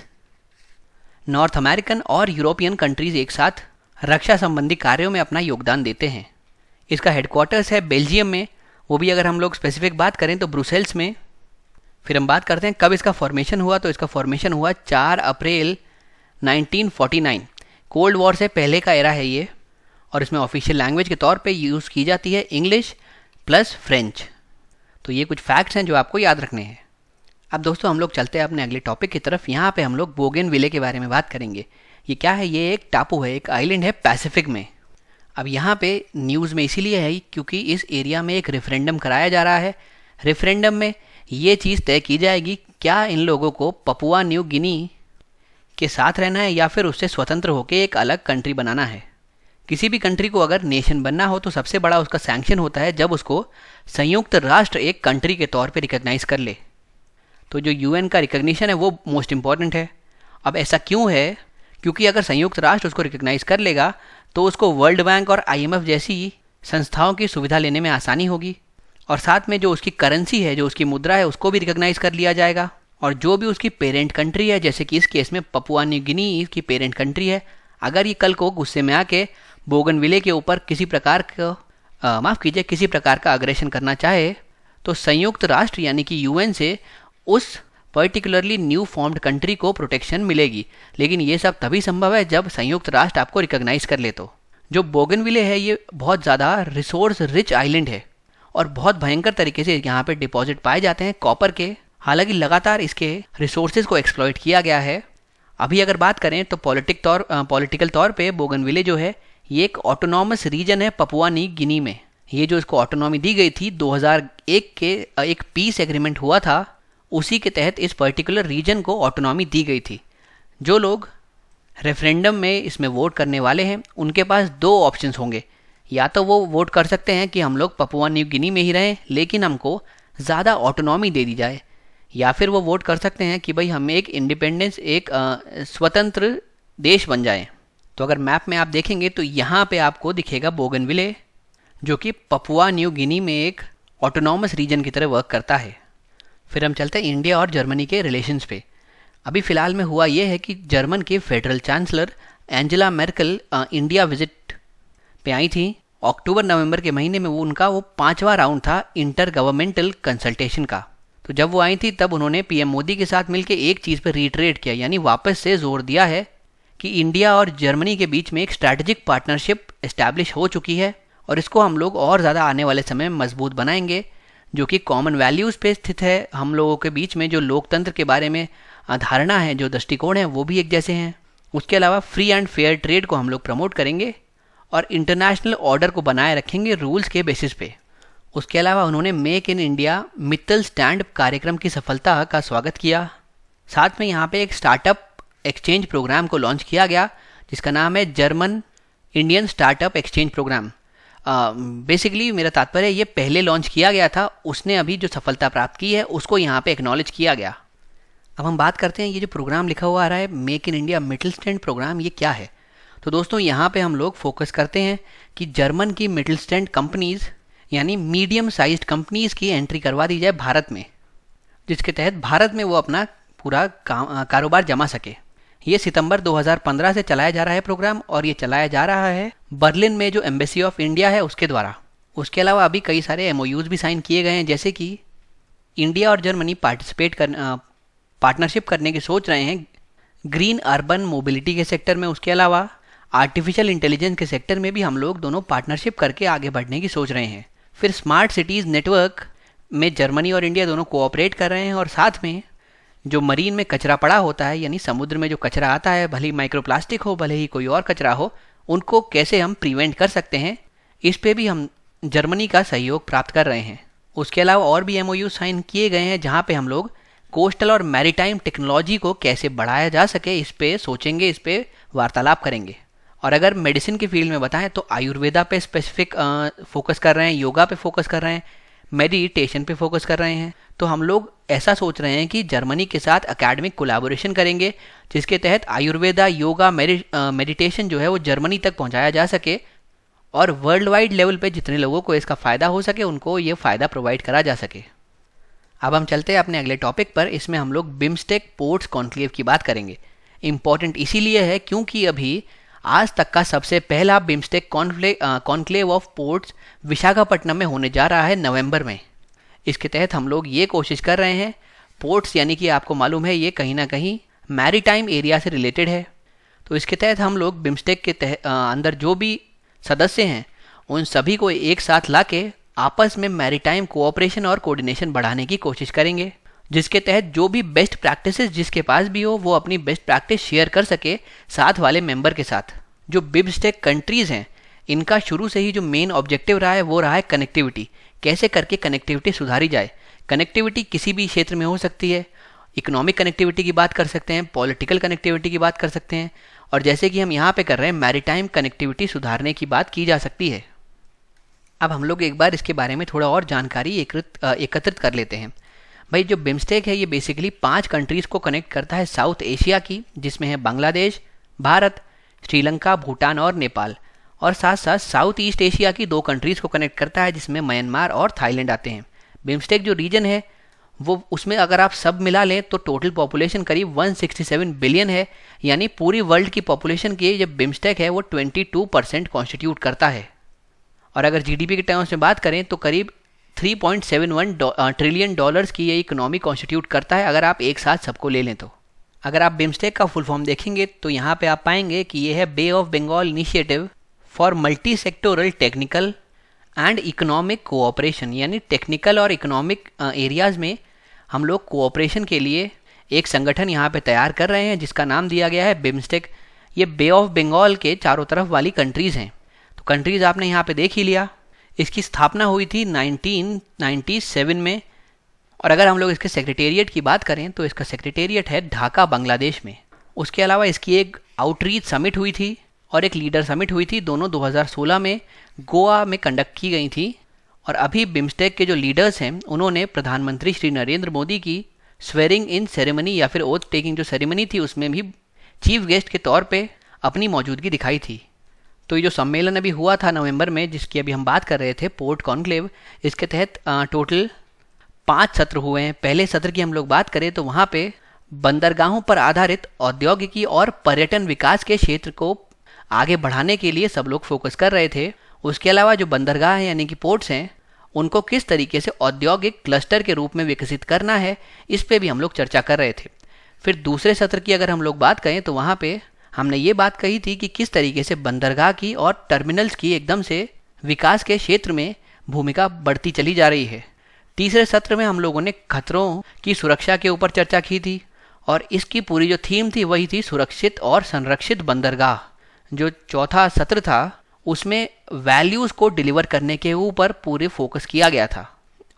नॉर्थ अमेरिकन और यूरोपियन कंट्रीज एक साथ रक्षा संबंधी कार्यों में अपना योगदान देते हैं। इसका हेडक्वार्टर्स है बेल्जियम में, वो भी अगर हम लोग स्पेसिफिक बात करें तो ब्रुसेल्स में। फिर हम बात करते हैं कब इसका फॉर्मेशन हुआ, तो इसका फॉर्मेशन हुआ 4 अप्रैल 1949। कोल्ड वॉर से पहले का एरा है ये, और इसमें ऑफिशियल लैंग्वेज के तौर पे यूज़ की जाती है इंग्लिश प्लस फ्रेंच। तो ये कुछ फैक्ट्स हैं जो आपको याद रखने हैं। अब दोस्तों हम लोग चलते हैं अपने अगले टॉपिक की तरफ। यहाँ पे हम लोग बोगनविले के बारे में बात करेंगे। ये क्या है? ये एक टापू है, एक आइलैंड है पैसिफिक में। अब यहाँ पे न्यूज़ में इसीलिए है क्योंकि इस एरिया में एक रेफरेंडम कराया जा रहा है। रेफरेंडम में ये चीज़ तय की जाएगी क्या इन लोगों को पपुआ न्यू गिनी के साथ रहना है या फिर उससे स्वतंत्र होकर एक अलग कंट्री बनाना है। किसी भी कंट्री को अगर नेशन बनना हो तो सबसे बड़ा उसका सैंक्शन होता है जब उसको संयुक्त राष्ट्र एक कंट्री के तौर पे रिकॉग्नाइज कर ले। तो जो यूएन का रिकॉग्निशन है वो मोस्ट इंपॉर्टेंट है। अब ऐसा क्यों है? क्योंकि अगर संयुक्त राष्ट्र उसको रिकॉग्नाइज कर लेगा तो उसको वर्ल्ड बैंक और आईएमएफ जैसी संस्थाओं की सुविधा लेने में आसानी होगी, और साथ में जो उसकी करेंसी है, जो उसकी मुद्रा है, उसको भी रिकॉग्नाइज कर लिया जाएगा। और जो भी उसकी पेरेंट कंट्री है, जैसे कि इस केस में पपुआ न्यू गिनी की पेरेंट कंट्री है, अगर ये कल को गुस्से में आके बोगनविले के ऊपर किसी प्रकार का अग्रेशन करना चाहे तो संयुक्त राष्ट्र यानी कि यूएन से उस पर्टिकुलरली न्यू फॉर्म्ड कंट्री को प्रोटेक्शन मिलेगी। लेकिन ये सब तभी संभव है जब संयुक्त राष्ट्र आपको रिकॉग्नाइज कर ले। तो जो बोगनविले है ये बहुत ज़्यादा रिसोर्स रिच आइलैंड है और बहुत भयंकर तरीके से यहाँ पे डिपॉजिट पाए जाते हैं कॉपर के। हालांकि लगातार इसके रिसोर्सेज को एक्सप्लॉइट किया गया है। अभी अगर बात करें तो पॉलिटिकल तौर पे बोगनविले जो है ये एक ऑटोनॉमस रीजन है पपुआ न्यू गिनी में। ये जो इसको ऑटोनॉमी दी गई थी 2001 के एक पीस एग्रीमेंट हुआ था, उसी के तहत इस पर्टिकुलर रीजन को ऑटोनॉमी दी गई थी। जो लोग रेफरेंडम में इसमें वोट करने वाले हैं उनके पास दो ऑप्शंस होंगे, या तो वो वोट कर सकते हैं कि हम लोग पपुआ न्यू गिनी में ही रहें लेकिन हमको ज़्यादा ऑटोनॉमी दे दी जाए, या फिर वो वोट कर सकते हैं कि भाई हम एक इंडिपेंडेंस, एक स्वतंत्र देश बन जाएं। तो अगर मैप में आप देखेंगे तो यहाँ पे आपको दिखेगा बोगनविले, जो कि पपुआ न्यू गिनी में एक ऑटोनॉमस रीजन की तरह वर्क करता है। फिर हम चलते हैं इंडिया और जर्मनी के रिलेशंस पे। अभी फ़िलहाल में हुआ ये है कि जर्मन के federal chancellor Angela Merkel India visit पे आई थी। अक्टूबर-नवंबर के महीने में उनका 5वां राउंड था इंटर गवर्नमेंटल कंसल्टेशन का। तो जब वो आई थी तब उन्होंने पीएम मोदी के साथ मिलकर एक चीज़ पर रिट्रेट किया, यानी वापस से जोर दिया है कि इंडिया और जर्मनी के बीच में एक स्ट्रैटेजिक पार्टनरशिप एस्टैब्लिश हो चुकी है और इसको हम लोग और ज़्यादा आने वाले समय में मजबूत बनाएंगे, जो कि कॉमन वैल्यूज़ पे स्थित है। हम लोगों के बीच में जो लोकतंत्र के बारे में धारणा है, जो दृष्टिकोण है, वो भी एक जैसे हैं। उसके अलावा फ्री एंड फेयर ट्रेड को हम लोग प्रमोट करेंगे और इंटरनेशनल ऑर्डर को बनाए रखेंगे रूल्स के बेसिस पे। उसके अलावा उन्होंने make in India Mittal stand कार्यक्रम की सफलता का स्वागत किया। साथ में यहाँ पे एक स्टार्टअप एक्सचेंज प्रोग्राम को लॉन्च किया गया जिसका नाम है German Indian startup exchange programme. Basically मेरा तात्पर्य ये पहले लॉन्च किया गया था, उसने अभी जो सफलता प्राप्त की है उसको यहाँ पे एक्नॉलेज किया गया। अब हम बात करते हैं ये जो प्रोग्राम लिखा हुआ आ रहा है make in India middle stand programme, ये क्या है। तो दोस्तों यहाँ पे हम लोग फोकस करते हैं कि जर्मन की मिडिल स्टैंड कंपनीज़ यानी मीडियम साइज्ड कंपनीज़ की एंट्री करवा दी जाए भारत में, जिसके तहत भारत में वो अपना पूरा कारोबार जमा सके। ये सितंबर 2015 से चलाया जा रहा है प्रोग्राम और ये चलाया जा रहा है बर्लिन में जो एम्बेसी ऑफ इंडिया है उसके द्वारा। उसके अलावा अभी कई सारे MOUs भी साइन किए गए हैं, जैसे कि इंडिया और जर्मनी पार्टनरशिप करने की सोच रहे हैं ग्रीन अर्बन मोबिलिटी के सेक्टर में। उसके अलावा आर्टिफिशियल इंटेलिजेंस के सेक्टर में भी हम लोग दोनों पार्टनरशिप करके आगे बढ़ने की सोच रहे हैं। फिर स्मार्ट सिटीज़ नेटवर्क में जर्मनी और इंडिया दोनों कोऑपरेट कर रहे हैं और साथ में जो मरीन में कचरा पड़ा होता है, यानी समुद्र में जो कचरा आता है, भले ही माइक्रोप्लास्टिक हो भले ही कोई और कचरा हो, उनको कैसे हम प्रिवेंट कर सकते हैं, इस पे भी हम जर्मनी का सहयोग प्राप्त कर रहे हैं। उसके अलावा और भी MOU साइन किए गए हैं जहाँ पे हम लोग कोस्टल और मैरीटाइम टेक्नोलॉजी को कैसे बढ़ाया जा सके इस पे सोचेंगे, इस पे वार्तालाप करेंगे। और अगर मेडिसिन की फील्ड में बताएं तो आयुर्वेदा पे स्पेसिफिक फोकस कर रहे हैं, योगा पे फोकस कर रहे हैं, मेडिटेशन पे फोकस कर रहे हैं। तो हम लोग ऐसा सोच रहे हैं कि जर्मनी के साथ एकेडमिक कोलैबोरेशन करेंगे जिसके तहत आयुर्वेदा, योगा, मेडिटेशन जो है वो जर्मनी तक पहुंचाया जा सके और वर्ल्ड वाइड लेवल पे जितने लोगों को इसका फ़ायदा हो सके उनको ये फ़ायदा प्रोवाइड करा जा सके। अब हम चलते हैं अपने अगले टॉपिक पर। इसमें हम लोग बिम्स्टेक पोर्ट्स कॉन्क्लेव की बात करेंगे। इम्पॉर्टेंट इसीलिए है क्योंकि अभी आज तक का सबसे पहला BIMSTEC conclave of ports Visakhapatnam में होने जा रहा है नवंबर में। इसके तहत हम लोग ये कोशिश कर रहे हैं, पोर्ट्स यानी कि आपको मालूम है ये कहीं ना कहीं मैरीटाइम एरिया से रिलेटेड है, तो इसके तहत हम लोग बिम्स्टेक के अंदर जो भी सदस्य हैं उन सभी को एक साथ ला के आपस में मैरीटाइम कोऑपरेशन और कोऑर्डिनेशन बढ़ाने की कोशिश करेंगे, जिसके तहत जो भी बेस्ट प्रैक्टिसेस जिसके पास भी हो वो अपनी बेस्ट प्रैक्टिस शेयर कर सके साथ वाले मेंबर के साथ। जो बिम्स्टेक कंट्रीज़ हैं इनका शुरू से ही जो मेन ऑब्जेक्टिव रहा है वो रहा है कनेक्टिविटी। कैसे करके कनेक्टिविटी सुधारी जाए। कनेक्टिविटी किसी भी क्षेत्र में हो सकती है, इकोनॉमिक कनेक्टिविटी की बात कर सकते हैं, पॉलिटिकल कनेक्टिविटी की बात कर सकते हैं, और जैसे कि हम यहाँ पे कर रहे हैं मैरीटाइम कनेक्टिविटी सुधारने की बात की जा सकती है। अब हम लोग एक बार इसके बारे में थोड़ा और जानकारी एकत्रित कर लेते हैं। भाई जो बिम्स्टेक है ये बेसिकली 5 कंट्रीज़ को कनेक्ट करता है साउथ एशिया की, जिसमें है बांग्लादेश, भारत, श्रीलंका, भूटान और नेपाल, और साथ साथ साउथ ईस्ट एशिया की 2 कंट्रीज़ को कनेक्ट करता है जिसमें म्यांमार और थाईलैंड आते हैं। बिम्स्टेक जो रीजन है वो उसमें अगर आप सब मिला लें तो टोटल पॉपुलेशन करीब 167 बिलियन है, यानी पूरी वर्ल्ड की पॉपुलेशन की जो बिम्स्टेक है वो 22% कॉन्स्टिट्यूट करता है। और अगर GDP के टर्म्स में बात करें तो करीब $3.71 ट्रिलियन की ये इकोनॉमी कॉन्स्टिट्यूट करता है अगर आप एक साथ सबको ले लें तो। अगर आप बिम्स्टेक का फुल फॉर्म देखेंगे तो यहाँ पे आप पाएंगे कि ये है bay of Bengal initiative for multi sectoral technical and economic cooperation, यानी टेक्निकल और इकोनॉमिक एरियाज़ में हम लोग कोऑपरेशन के लिए एक संगठन यहाँ पे तैयार कर रहे हैं जिसका नाम दिया गया है बिम्स्टेक। ये बे ऑफ बंगाल के चारों तरफ वाली कंट्रीज़ हैं। तो कंट्रीज़ आपने यहाँ पे देख ही लिया। इसकी स्थापना हुई थी 1997 में, और अगर हम लोग इसके सेक्रेटेरिएट की बात करें तो इसका सेक्रेटेरिएट है ढाका, बांग्लादेश में। उसके अलावा इसकी एक आउटरीच समिट हुई थी और एक लीडर समिट हुई थी, दोनों 2016 में गोवा में कंडक्ट की गई थी। और अभी बिम्स्टेक के जो लीडर्स हैं उन्होंने प्रधानमंत्री श्री नरेंद्र मोदी की स्वेरिंग इन सेरेमनी या फिर ओथ टेकिंग जो सेरेमनी थी उसमें भी चीफ गेस्ट के तौर पे अपनी मौजूदगी दिखाई थी। तो ये जो सम्मेलन अभी हुआ था नवंबर में, जिसकी अभी हम बात कर रहे थे, पोर्ट कॉन्क्लेव, इसके तहत टोटल 5 सत्र हुए हैं। पहले सत्र की हम लोग बात करें तो वहाँ पे बंदरगाहों पर आधारित औद्योगिकी और पर्यटन विकास के क्षेत्र को आगे बढ़ाने के लिए सब लोग फोकस कर रहे थे। उसके अलावा जो बंदरगाह हैं यानी कि पोर्ट्स हैं, उनको किस तरीके से औद्योगिक क्लस्टर के रूप में विकसित करना है, इस पे भी हम लोग चर्चा कर रहे थे। फिर दूसरे सत्र की अगर हम लोग बात करें तो वहाँ पे हमने ये बात कही थी कि किस तरीके से बंदरगाह की और टर्मिनल्स की एकदम से विकास के क्षेत्र में भूमिका बढ़ती चली जा रही है। तीसरे सत्र में हम लोगों ने खतरों की सुरक्षा के ऊपर चर्चा की थी, और इसकी पूरी जो थीम थी वही थी सुरक्षित और संरक्षित बंदरगाह। जो चौथा सत्र था उसमें वैल्यूज़ को डिलीवर करने के ऊपर पूरे फोकस किया गया था,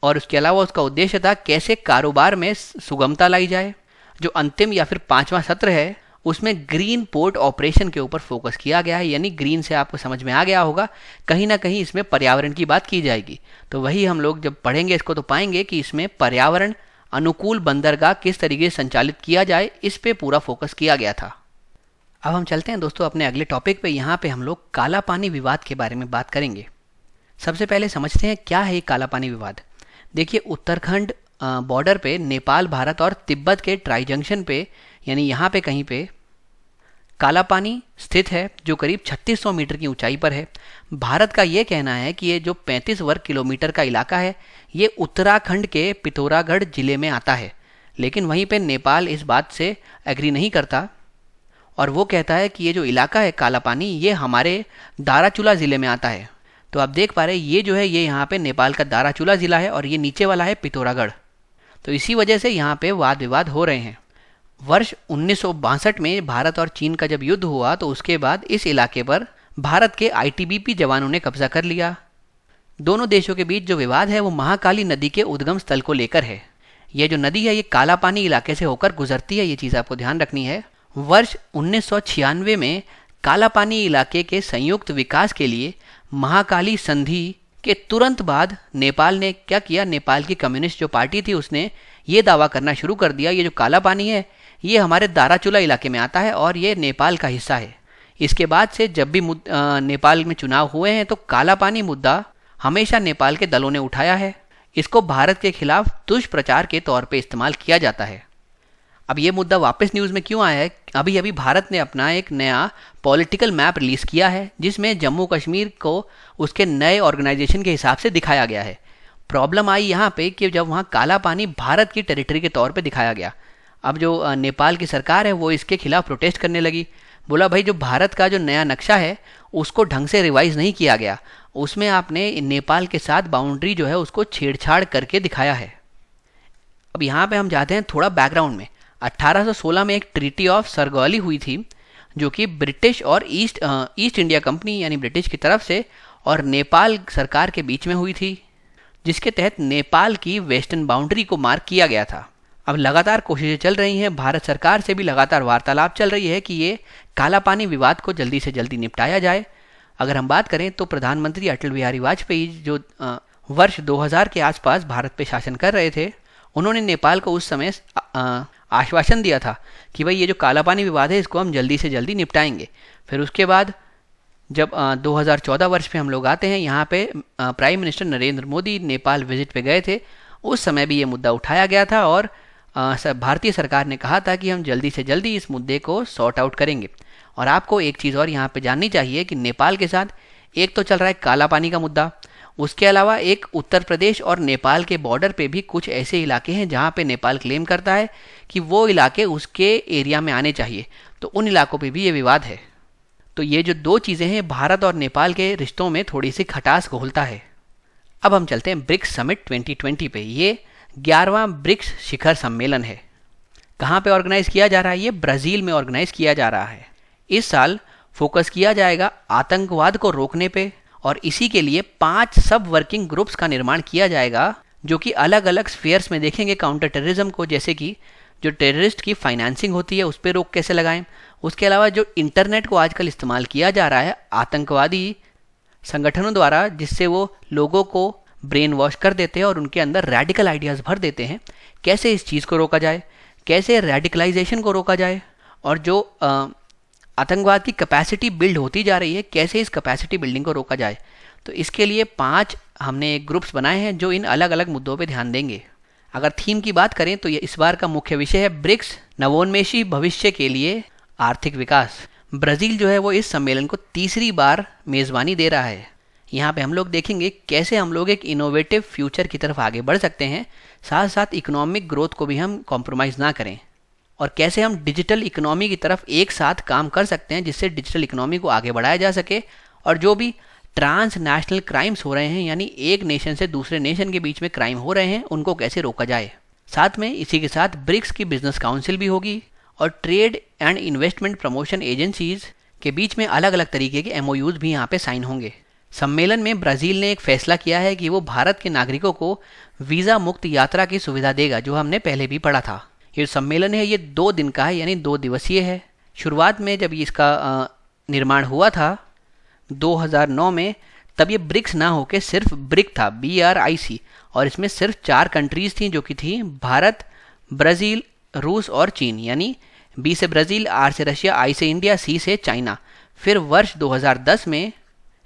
और उसके अलावा उसका उद्देश्य था कैसे कारोबार में सुगमता लाई जाए। जो अंतिम या फिर 5वां सत्र है उसमें ग्रीन पोर्ट ऑपरेशन के ऊपर फोकस किया गया है, यानी ग्रीन से आपको समझ में आ गया होगा कहीं ना कहीं इसमें पर्यावरण की बात की जाएगी। तो वही हम लोग जब पढ़ेंगे इसको तो पाएंगे कि इसमें पर्यावरण अनुकूल बंदरगाह किस तरीके से संचालित किया जाए, इस पे पूरा फोकस किया गया था। अब हम चलते हैं दोस्तों अपने अगले टॉपिक पे। यहाँ पे हम लोग काला पानी विवाद के बारे में बात करेंगे। सबसे पहले समझते हैं क्या है ये काला पानी विवाद। देखिए, उत्तराखंड बॉर्डर पे नेपाल, भारत और तिब्बत के ट्राई जंक्शन पे, यानी यहाँ पे कहीं पे काला पानी स्थित है, जो करीब 3600 मीटर की ऊंचाई पर है। भारत का ये कहना है कि ये जो 35 वर्ग किलोमीटर का इलाका है ये उत्तराखंड के पिथौरागढ़ जिले में आता है, लेकिन वहीं पे नेपाल इस बात से एग्री नहीं करता, और वो कहता है कि ये जो इलाका है काला पानी ये हमारे दाराचूला ज़िले में आता है। तो आप देख पा रहे हैं ये जो है ये यहाँ पे नेपाल का दाराचूला ज़िला है और ये नीचे वाला है पिथौरागढ़। तो इसी वजह से यहाँ पे वाद विवाद हो रहे हैं। वर्ष 1962 में भारत और चीन का जब युद्ध हुआ तो उसके बाद इस इलाके पर भारत के आईटीबीपी जवानों ने कब्जा कर लिया। दोनों देशों के बीच जो विवाद है वो महाकाली नदी के उद्गम स्थल को लेकर है। ये जो नदी है ये काला पानी इलाके से होकर गुजरती है, ये चीज़ आपको ध्यान रखनी है। वर्ष 1996 में काला पानी इलाके के संयुक्त विकास के लिए महाकाली संधि के तुरंत बाद नेपाल ने क्या किया, नेपाल की कम्युनिस्ट जो पार्टी थी उसने ये दावा करना शुरू कर दिया ये जो काला पानी है ये हमारे दाराचूला इलाके में आता है और ये नेपाल का हिस्सा है। इसके बाद से जब भी नेपाल में चुनाव हुए हैं तो काला पानी मुद्दा हमेशा नेपाल के दलों ने उठाया है। इसको भारत के खिलाफ दुष्प्रचार के तौर पे इस्तेमाल किया जाता है। अब ये मुद्दा वापस न्यूज़ में क्यों आया है? अभी अभी भारत ने अपना एक नया पॉलिटिकल मैप रिलीज़ किया है जिसमें जम्मू कश्मीर को उसके नए ऑर्गेनाइजेशन के हिसाब से दिखाया गया है। प्रॉब्लम आई यहाँ पे कि जब वहाँ काला पानी भारत की टेरिटरी के तौर पे दिखाया गया, अब जो नेपाल की सरकार है वो इसके खिलाफ प्रोटेस्ट करने लगी। बोला भाई जो भारत का जो नया नक्शा है उसको ढंग से रिवाइज नहीं किया गया, उसमें आपने नेपाल के साथ बाउंड्री जो है उसको छेड़छाड़ करके दिखाया है। अब यहाँ पे हम जाते हैं थोड़ा बैकग्राउंड में। 1816 में एक ट्रीटी ऑफ सरगौली हुई थी जो कि ब्रिटिश और ईस्ट इंडिया कंपनी यानी ब्रिटिश की तरफ से और नेपाल सरकार के बीच में हुई थी, जिसके तहत नेपाल की वेस्टर्न बाउंड्री को मार्क किया गया था। अब लगातार कोशिशें चल रही हैं, भारत सरकार से भी लगातार वार्तालाप चल रही है कि ये काला पानी विवाद को जल्दी से जल्दी निपटाया जाए। अगर हम बात करें तो प्रधानमंत्री अटल बिहारी वाजपेयी जो वर्ष 2000 के आसपास भारत पे शासन कर रहे थे, उन्होंने नेपाल को उस समय आश्वासन दिया था कि भाई ये जो काला पानी विवाद है इसको हम जल्दी से जल्दी निपटाएंगे। फिर उसके बाद जब 2014 वर्ष पे हम लोग आते हैं, यहाँ पे prime minister Narendra Modi Nepal visit पे गए थे। उस समय भी ये मुद्दा उठाया गया था और भारतीय सरकार ने कहा था कि हम जल्दी से जल्दी इस मुद्दे को सॉर्ट आउट करेंगे। और आपको एक चीज़ और यहाँ पे जाननी चाहिए कि नेपाल के साथ एक तो चल रहा है काला पानी का मुद्दा, उसके अलावा एक उत्तर प्रदेश और नेपाल के बॉर्डर पे भी कुछ ऐसे इलाके हैं जहाँ पे नेपाल क्लेम करता है कि वो इलाके उसके एरिया में आने चाहिए, तो उन इलाकों पे भी ये विवाद है। तो ये जो दो चीज़ें हैं भारत और नेपाल के रिश्तों में थोड़ी सी खटास घोलता है। अब हम चलते हैं ब्रिक्स समिट 2020 पे। ये 11वां ब्रिक्स शिखर सम्मेलन है। कहाँ पे ऑर्गेनाइज किया जा रहा है? ये ब्राज़ील में ऑर्गेनाइज किया जा रहा है। इस साल फोकस किया जाएगा आतंकवाद को रोकने पे, और इसी के लिए 5 सब वर्किंग ग्रुप्स का निर्माण किया जाएगा जो कि अलग अलग स्फीयर्स में देखेंगे काउंटर टेररिज्म को, जैसे कि जो टेररिस्ट की फाइनेंसिंग होती है उस पर रोक कैसे लगाएं। उसके अलावा जो इंटरनेट को आजकल इस्तेमाल किया जा रहा है आतंकवादी संगठनों द्वारा, जिससे वो लोगों को ब्रेन वॉश कर देते हैं और उनके अंदर रेडिकल आइडियाज़ भर देते हैं, कैसे इस चीज़ को रोका जाए, कैसे रेडिकलाइजेशन को रोका जाए, और जो आतंकवाद की कैपेसिटी बिल्ड होती जा रही है कैसे इस कैपेसिटी बिल्डिंग को रोका जाए। तो इसके लिए 5 हमने ग्रुप्स बनाए हैं जो इन अलग अलग मुद्दों पे ध्यान देंगे। अगर थीम की बात करें तो ये इस बार का मुख्य विषय है ब्रिक्स नवोन्मेषी भविष्य के लिए आर्थिक विकास। ब्राज़ील जो है वो इस सम्मेलन को तीसरी बार मेज़बानी दे रहा है। यहाँ पे हम लोग देखेंगे कैसे हम लोग एक इनोवेटिव फ्यूचर की तरफ आगे बढ़ सकते हैं, साथ साथ इकोनॉमिक ग्रोथ को भी हम कॉम्प्रोमाइज़ ना करें, और कैसे हम डिजिटल इकोनॉमी की तरफ एक साथ काम कर सकते हैं जिससे डिजिटल इकोनॉमी को आगे बढ़ाया जा सके, और जो भी ट्रांस नेशनल क्राइम्स हो रहे हैं यानी एक नेशन से दूसरे नेशन के बीच में क्राइम हो रहे हैं उनको कैसे रोका जाए। साथ में इसी के साथ ब्रिक्स की बिजनेस काउंसिल भी होगी, और trade and investment promotion agencies के बीच में अलग अलग तरीके के MOUs भी यहाँ पे साइन होंगे। सम्मेलन में ब्राज़ील ने एक फैसला किया है कि वो भारत के नागरिकों को वीज़ा मुक्त यात्रा की सुविधा देगा, जो हमने पहले भी पढ़ा था। ये सम्मेलन है ये 2 दिन का है, यानी 2 दिवसीय है। शुरुआत में जब इसका निर्माण हुआ था 2009 में, तब ये ब्रिक्स ना होके सिर्फ ब्रिक था, BRIC, और इसमें सिर्फ 4 कंट्रीज़ थी जो कि थी भारत, ब्राज़ील, रूस और चीन, यानी B से ब्राज़ील, R से रशिया, I से इंडिया, C से चाइना। फिर वर्ष 2010 में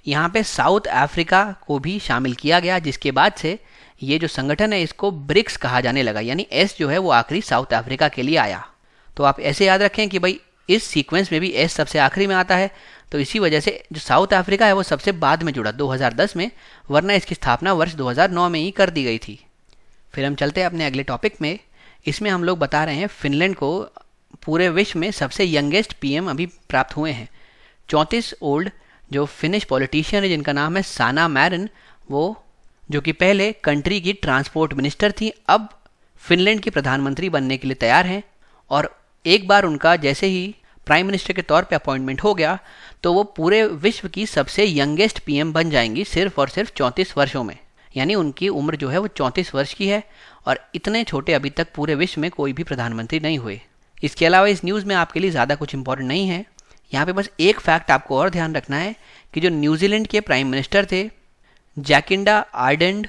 यहाँ पे साउथ अफ्रीका को भी शामिल किया गया, जिसके बाद से ये जो संगठन है इसको ब्रिक्स कहा जाने लगा, यानी S जो है वो आखिरी साउथ अफ्रीका के लिए आया। तो आप ऐसे याद रखें कि भाई इस सीक्वेंस में भी S सबसे आखिरी में आता है, तो इसी वजह से जो साउथ अफ्रीका है वो सबसे बाद में जुड़ा 2010 में, वरना इसकी स्थापना वर्ष 2009 में ही कर दी गई थी। फिर हम चलते हैं अपने अगले टॉपिक में। इसमें हम लोग बता रहे हैं फिनलैंड को पूरे विश्व में सबसे यंगेस्ट PM अभी प्राप्त हुए हैं। 34 ओल्ड जो फिनिश पॉलिटिशियन है जिनका नाम है साना मैरिन, वो जो कि पहले कंट्री की ट्रांसपोर्ट मिनिस्टर थी, अब फिनलैंड की प्रधानमंत्री बनने के लिए तैयार हैं, और एक बार उनका जैसे ही प्राइम मिनिस्टर के तौर पे अपॉइंटमेंट हो गया तो वो पूरे विश्व की सबसे यंगेस्ट PM बन जाएंगी सिर्फ और सिर्फ 34 वर्षों में, यानी उनकी उम्र जो है वो 34 वर्ष की है, और इतने छोटे अभी तक पूरे विश्व में कोई भी प्रधानमंत्री नहीं हुए। इसके अलावा इस न्यूज़ में आपके लिए ज़्यादा कुछ इंपॉर्टेंट नहीं है। यहाँ पे बस एक फैक्ट आपको और ध्यान रखना है कि जो न्यूजीलैंड के प्राइम मिनिस्टर थे जैकिंडा आर्डेन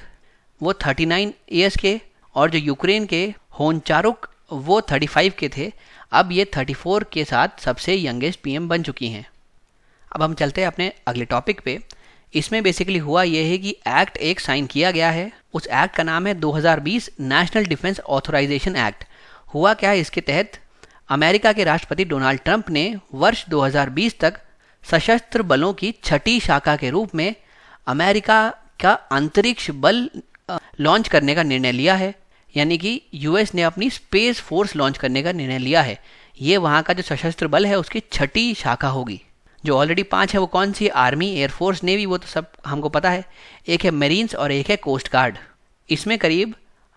वो 39 ईयर्स के, और जो यूक्रेन के होनचारुक वो 35 के थे। अब ये 34 के साथ सबसे यंगेस्ट PM बन चुकी हैं। अब हम चलते हैं अपने अगले टॉपिक पे। इसमें बेसिकली हुआ यह है कि एक्ट एक साइन किया गया है। उस एक्ट का नाम है 2020 नेशनल डिफेंस ऑथराइजेशन एक्ट। हुआ क्या है, इसके तहत अमेरिका के राष्ट्रपति डोनाल्ड ट्रंप ने वर्ष 2020 तक सशस्त्र बलों की 6ठी शाखा के रूप में अमेरिका का अंतरिक्ष बल लॉन्च करने का निर्णय लिया है, यानी कि US ने अपनी स्पेस फोर्स लॉन्च करने का निर्णय लिया है। ये वहाँ का जो सशस्त्र बल है उसकी 6ठी शाखा होगी। जो ऑलरेडी 5 है वो कौन सी? आर्मी, एयरफोर्स, नेवी, वो तो सब हमको पता है। एक है मेरीन्स और एक है कोस्ट गार्ड। इसमें करीब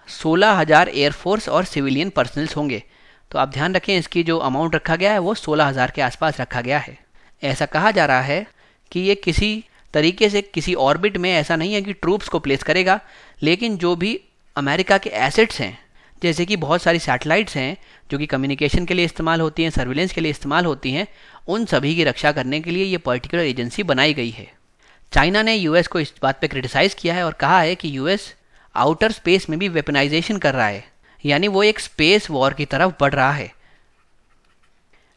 16,000 एयरफोर्स और सिविलियन पर्सनल्स होंगे। तो आप ध्यान रखें इसकी जो अमाउंट रखा गया है वो 16,000 के आसपास रखा गया है। ऐसा कहा जा रहा है कि ये किसी तरीके से किसी ऑर्बिट में ऐसा नहीं है कि ट्रूप्स को प्लेस करेगा, लेकिन जो भी अमेरिका के एसेट्स हैं, जैसे कि बहुत सारी सैटेलाइट्स हैं जो कि कम्युनिकेशन के लिए इस्तेमाल होती हैं, सर्विलेंस के लिए इस्तेमाल होती हैं, उन सभी की रक्षा करने के लिए ये पर्टिकुलर एजेंसी बनाई गई है। चाइना ने US को इस बात पे क्रिटिसाइज़ किया है और कहा है कि US आउटर स्पेस में भी वेपनाइजेशन कर रहा है, यानी वो एक स्पेस वॉर की तरफ बढ़ रहा है।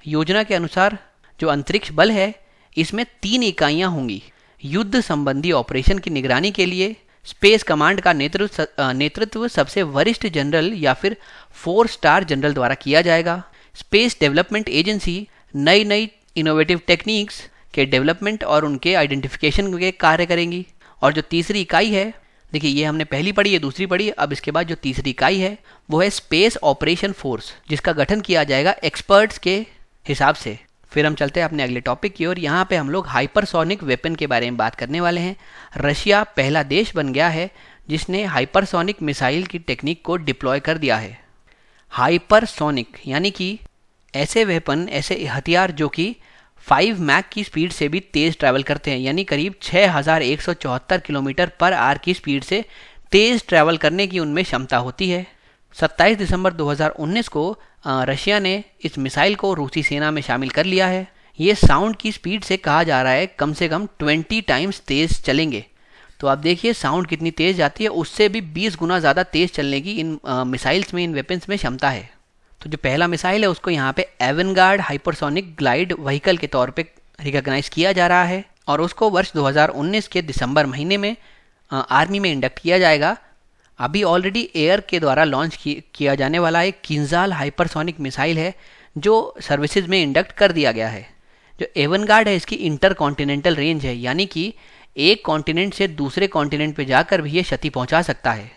योजना के अनुसार जो अंतरिक्ष बल है इसमें 3 इकाइयाँ होंगी। युद्ध संबंधी ऑपरेशन की निगरानी के लिए स्पेस कमांड का नेतृत्व सबसे वरिष्ठ जनरल या फिर 4 स्टार जनरल द्वारा किया जाएगा। स्पेस डेवलपमेंट एजेंसी नई नई इनोवेटिव टेक्निक्स के डेवलपमेंट और उनके आइडेंटिफिकेशन के कार्य करेंगी। और जो तीसरी इकाई है, देखिए ये हमने पहली पढ़ी है, दूसरी पढ़ी, अब इसके बाद जो तीसरी इकाई है वो है स्पेस ऑपरेशन फोर्स, जिसका गठन किया जाएगा एक्सपर्ट्स के हिसाब से। फिर हम चलते हैं अपने अगले टॉपिक की ओर। यहाँ पे हम लोग हाइपरसोनिक वेपन के बारे में बात करने वाले हैं। रशिया पहला देश बन गया है जिसने हाइपरसोनिक मिसाइल की टेक्निक को डिप्लॉय कर दिया है। हाइपरसोनिक यानी कि ऐसे वेपन, ऐसे हथियार जो कि 5 मैक की स्पीड से भी तेज़ ट्रैवल करते हैं, यानी करीब 6174 किलोमीटर पर आवर की स्पीड से तेज़ ट्रैवल करने की उनमें क्षमता होती है। 27 दिसंबर 2019 को रशिया ने इस मिसाइल को रूसी सेना में शामिल कर लिया है। ये साउंड की स्पीड से कहा जा रहा है कम से कम 20 टाइम्स तेज़ चलेंगे। तो आप देखिए साउंड कितनी तेज़ जाती है, उससे भी 20 गुना ज़्यादा तेज़ चलने की इन मिसाइल्स में, इन वेपन्स में क्षमता है। तो जो पहला मिसाइल है उसको यहाँ पे एवेनगार्ड हाइपरसोनिक ग्लाइड व्हीकल के तौर पे रिकॉग्नाइज किया जा रहा है और उसको वर्ष 2019 के दिसंबर महीने में आर्मी में इंडक्ट किया जाएगा। अभी ऑलरेडी एयर के द्वारा लॉन्च किया जाने वाला एक किंजाल हाइपरसोनिक मिसाइल है जो सर्विसेज में इंडक्ट कर दिया गया है। जो एवेनगार्ड है इसकी इंटर कॉन्टिनेंटल रेंज है, यानी कि एक कॉन्टिनेंट से दूसरे कॉन्टिनेंट पे जाकर भी ये क्षति पहुंचा सकता है।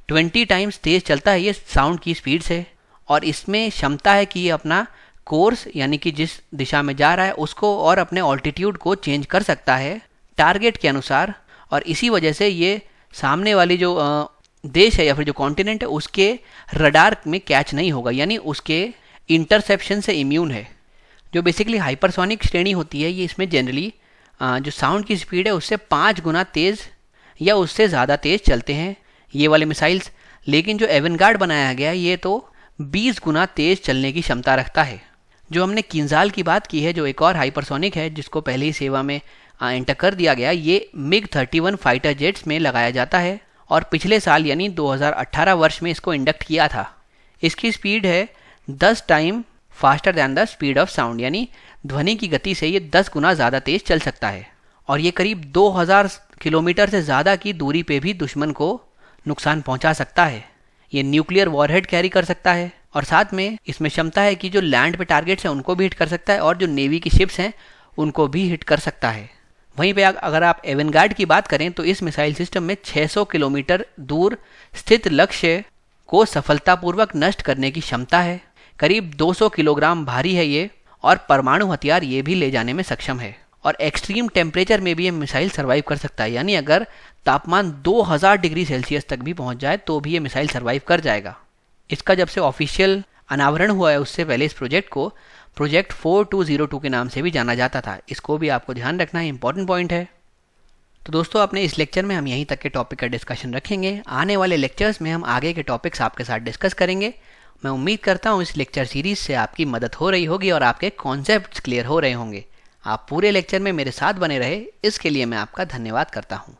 20 टाइम्स तेज चलता है ये साउंड की स्पीड से और इसमें क्षमता है कि ये अपना कोर्स यानी कि जिस दिशा में जा रहा है उसको और अपने ऑल्टीट्यूड को चेंज कर सकता है टारगेट के अनुसार। और इसी वजह से ये सामने वाली जो देश है या फिर जो कॉन्टिनेंट है उसके रडार में कैच नहीं होगा, यानी उसके इंटरसेप्शन से इम्यून है। जो बेसिकली हाइपरसोनिक श्रेणी होती है ये इसमें जनरली जो साउंड की स्पीड है उससे 5 गुना तेज़ या उससे ज़्यादा तेज़ चलते हैं ये वाले मिसाइल्स। लेकिन जो एवेनगार्ड बनाया गया है ये तो 20 गुना तेज़ चलने की क्षमता रखता है। जो हमने किंजाल की बात की है, जो एक और हाइपरसोनिक है जिसको पहले ही सेवा में एंटर कर दिया गया, ये MiG-31 फाइटर जेट्स में लगाया जाता है और पिछले साल यानी 2018 वर्ष में इसको इंडक्ट किया था। इसकी स्पीड है 10 time faster than the speed of sound, यानी ध्वनि की गति से ये 10 गुना ज़्यादा तेज़ चल सकता है और ये करीब 2000 किलोमीटर से ज़्यादा की दूरी पे भी दुश्मन को नुकसान पहुंचा सकता है। ये न्यूक्लियर वॉरहेड कैरी कर सकता है और साथ में इसमें क्षमता है कि जो लैंड पे टारगेट्स हैं उनको भी हिट कर सकता है और जो नेवी की शिप्स हैं उनको भी हिट कर सकता है। वहीं पे अगर आप एवेनगार्ड की बात करें तो इस मिसाइल सिस्टम में 600 किलोमीटर दूर स्थित लक्ष्य को सफलतापूर्वक नष्ट करने की क्षमता है। करीब 200 किलोग्राम भारी है ये और परमाणु हथियार ये भी ले जाने में सक्षम है और एक्सट्रीम टेम्परेचर में भी ये मिसाइल सर्वाइव कर सकता है, यानी अगर तापमान 2000 डिग्री सेल्सियस तक भी पहुंच जाए तो भी ये मिसाइल सर्वाइव कर जाएगा। इसका जब से ऑफिशियल अनावरण हुआ है उससे पहले इस प्रोजेक्ट को प्रोजेक्ट 4202 के नाम से भी जाना जाता था। इसको भी आपको ध्यान रखना है, इंपॉर्टेंट पॉइंट है। तो दोस्तों अपने इस लेक्चर में हम यहीं तक के टॉपिक का डिस्कशन रखेंगे। आने वाले लेक्चर्स में हम आगे के टॉपिक्स आपके साथ डिस्कस करेंगे। मैं उम्मीद करता हूँ इस लेक्चर सीरीज से आपकी मदद हो रही होगी और आपके कॉन्सेप्ट्स क्लियर हो रहे होंगे। आप पूरे लेक्चर में मेरे साथ बने रहे इसके लिए मैं आपका धन्यवाद करता हूँ।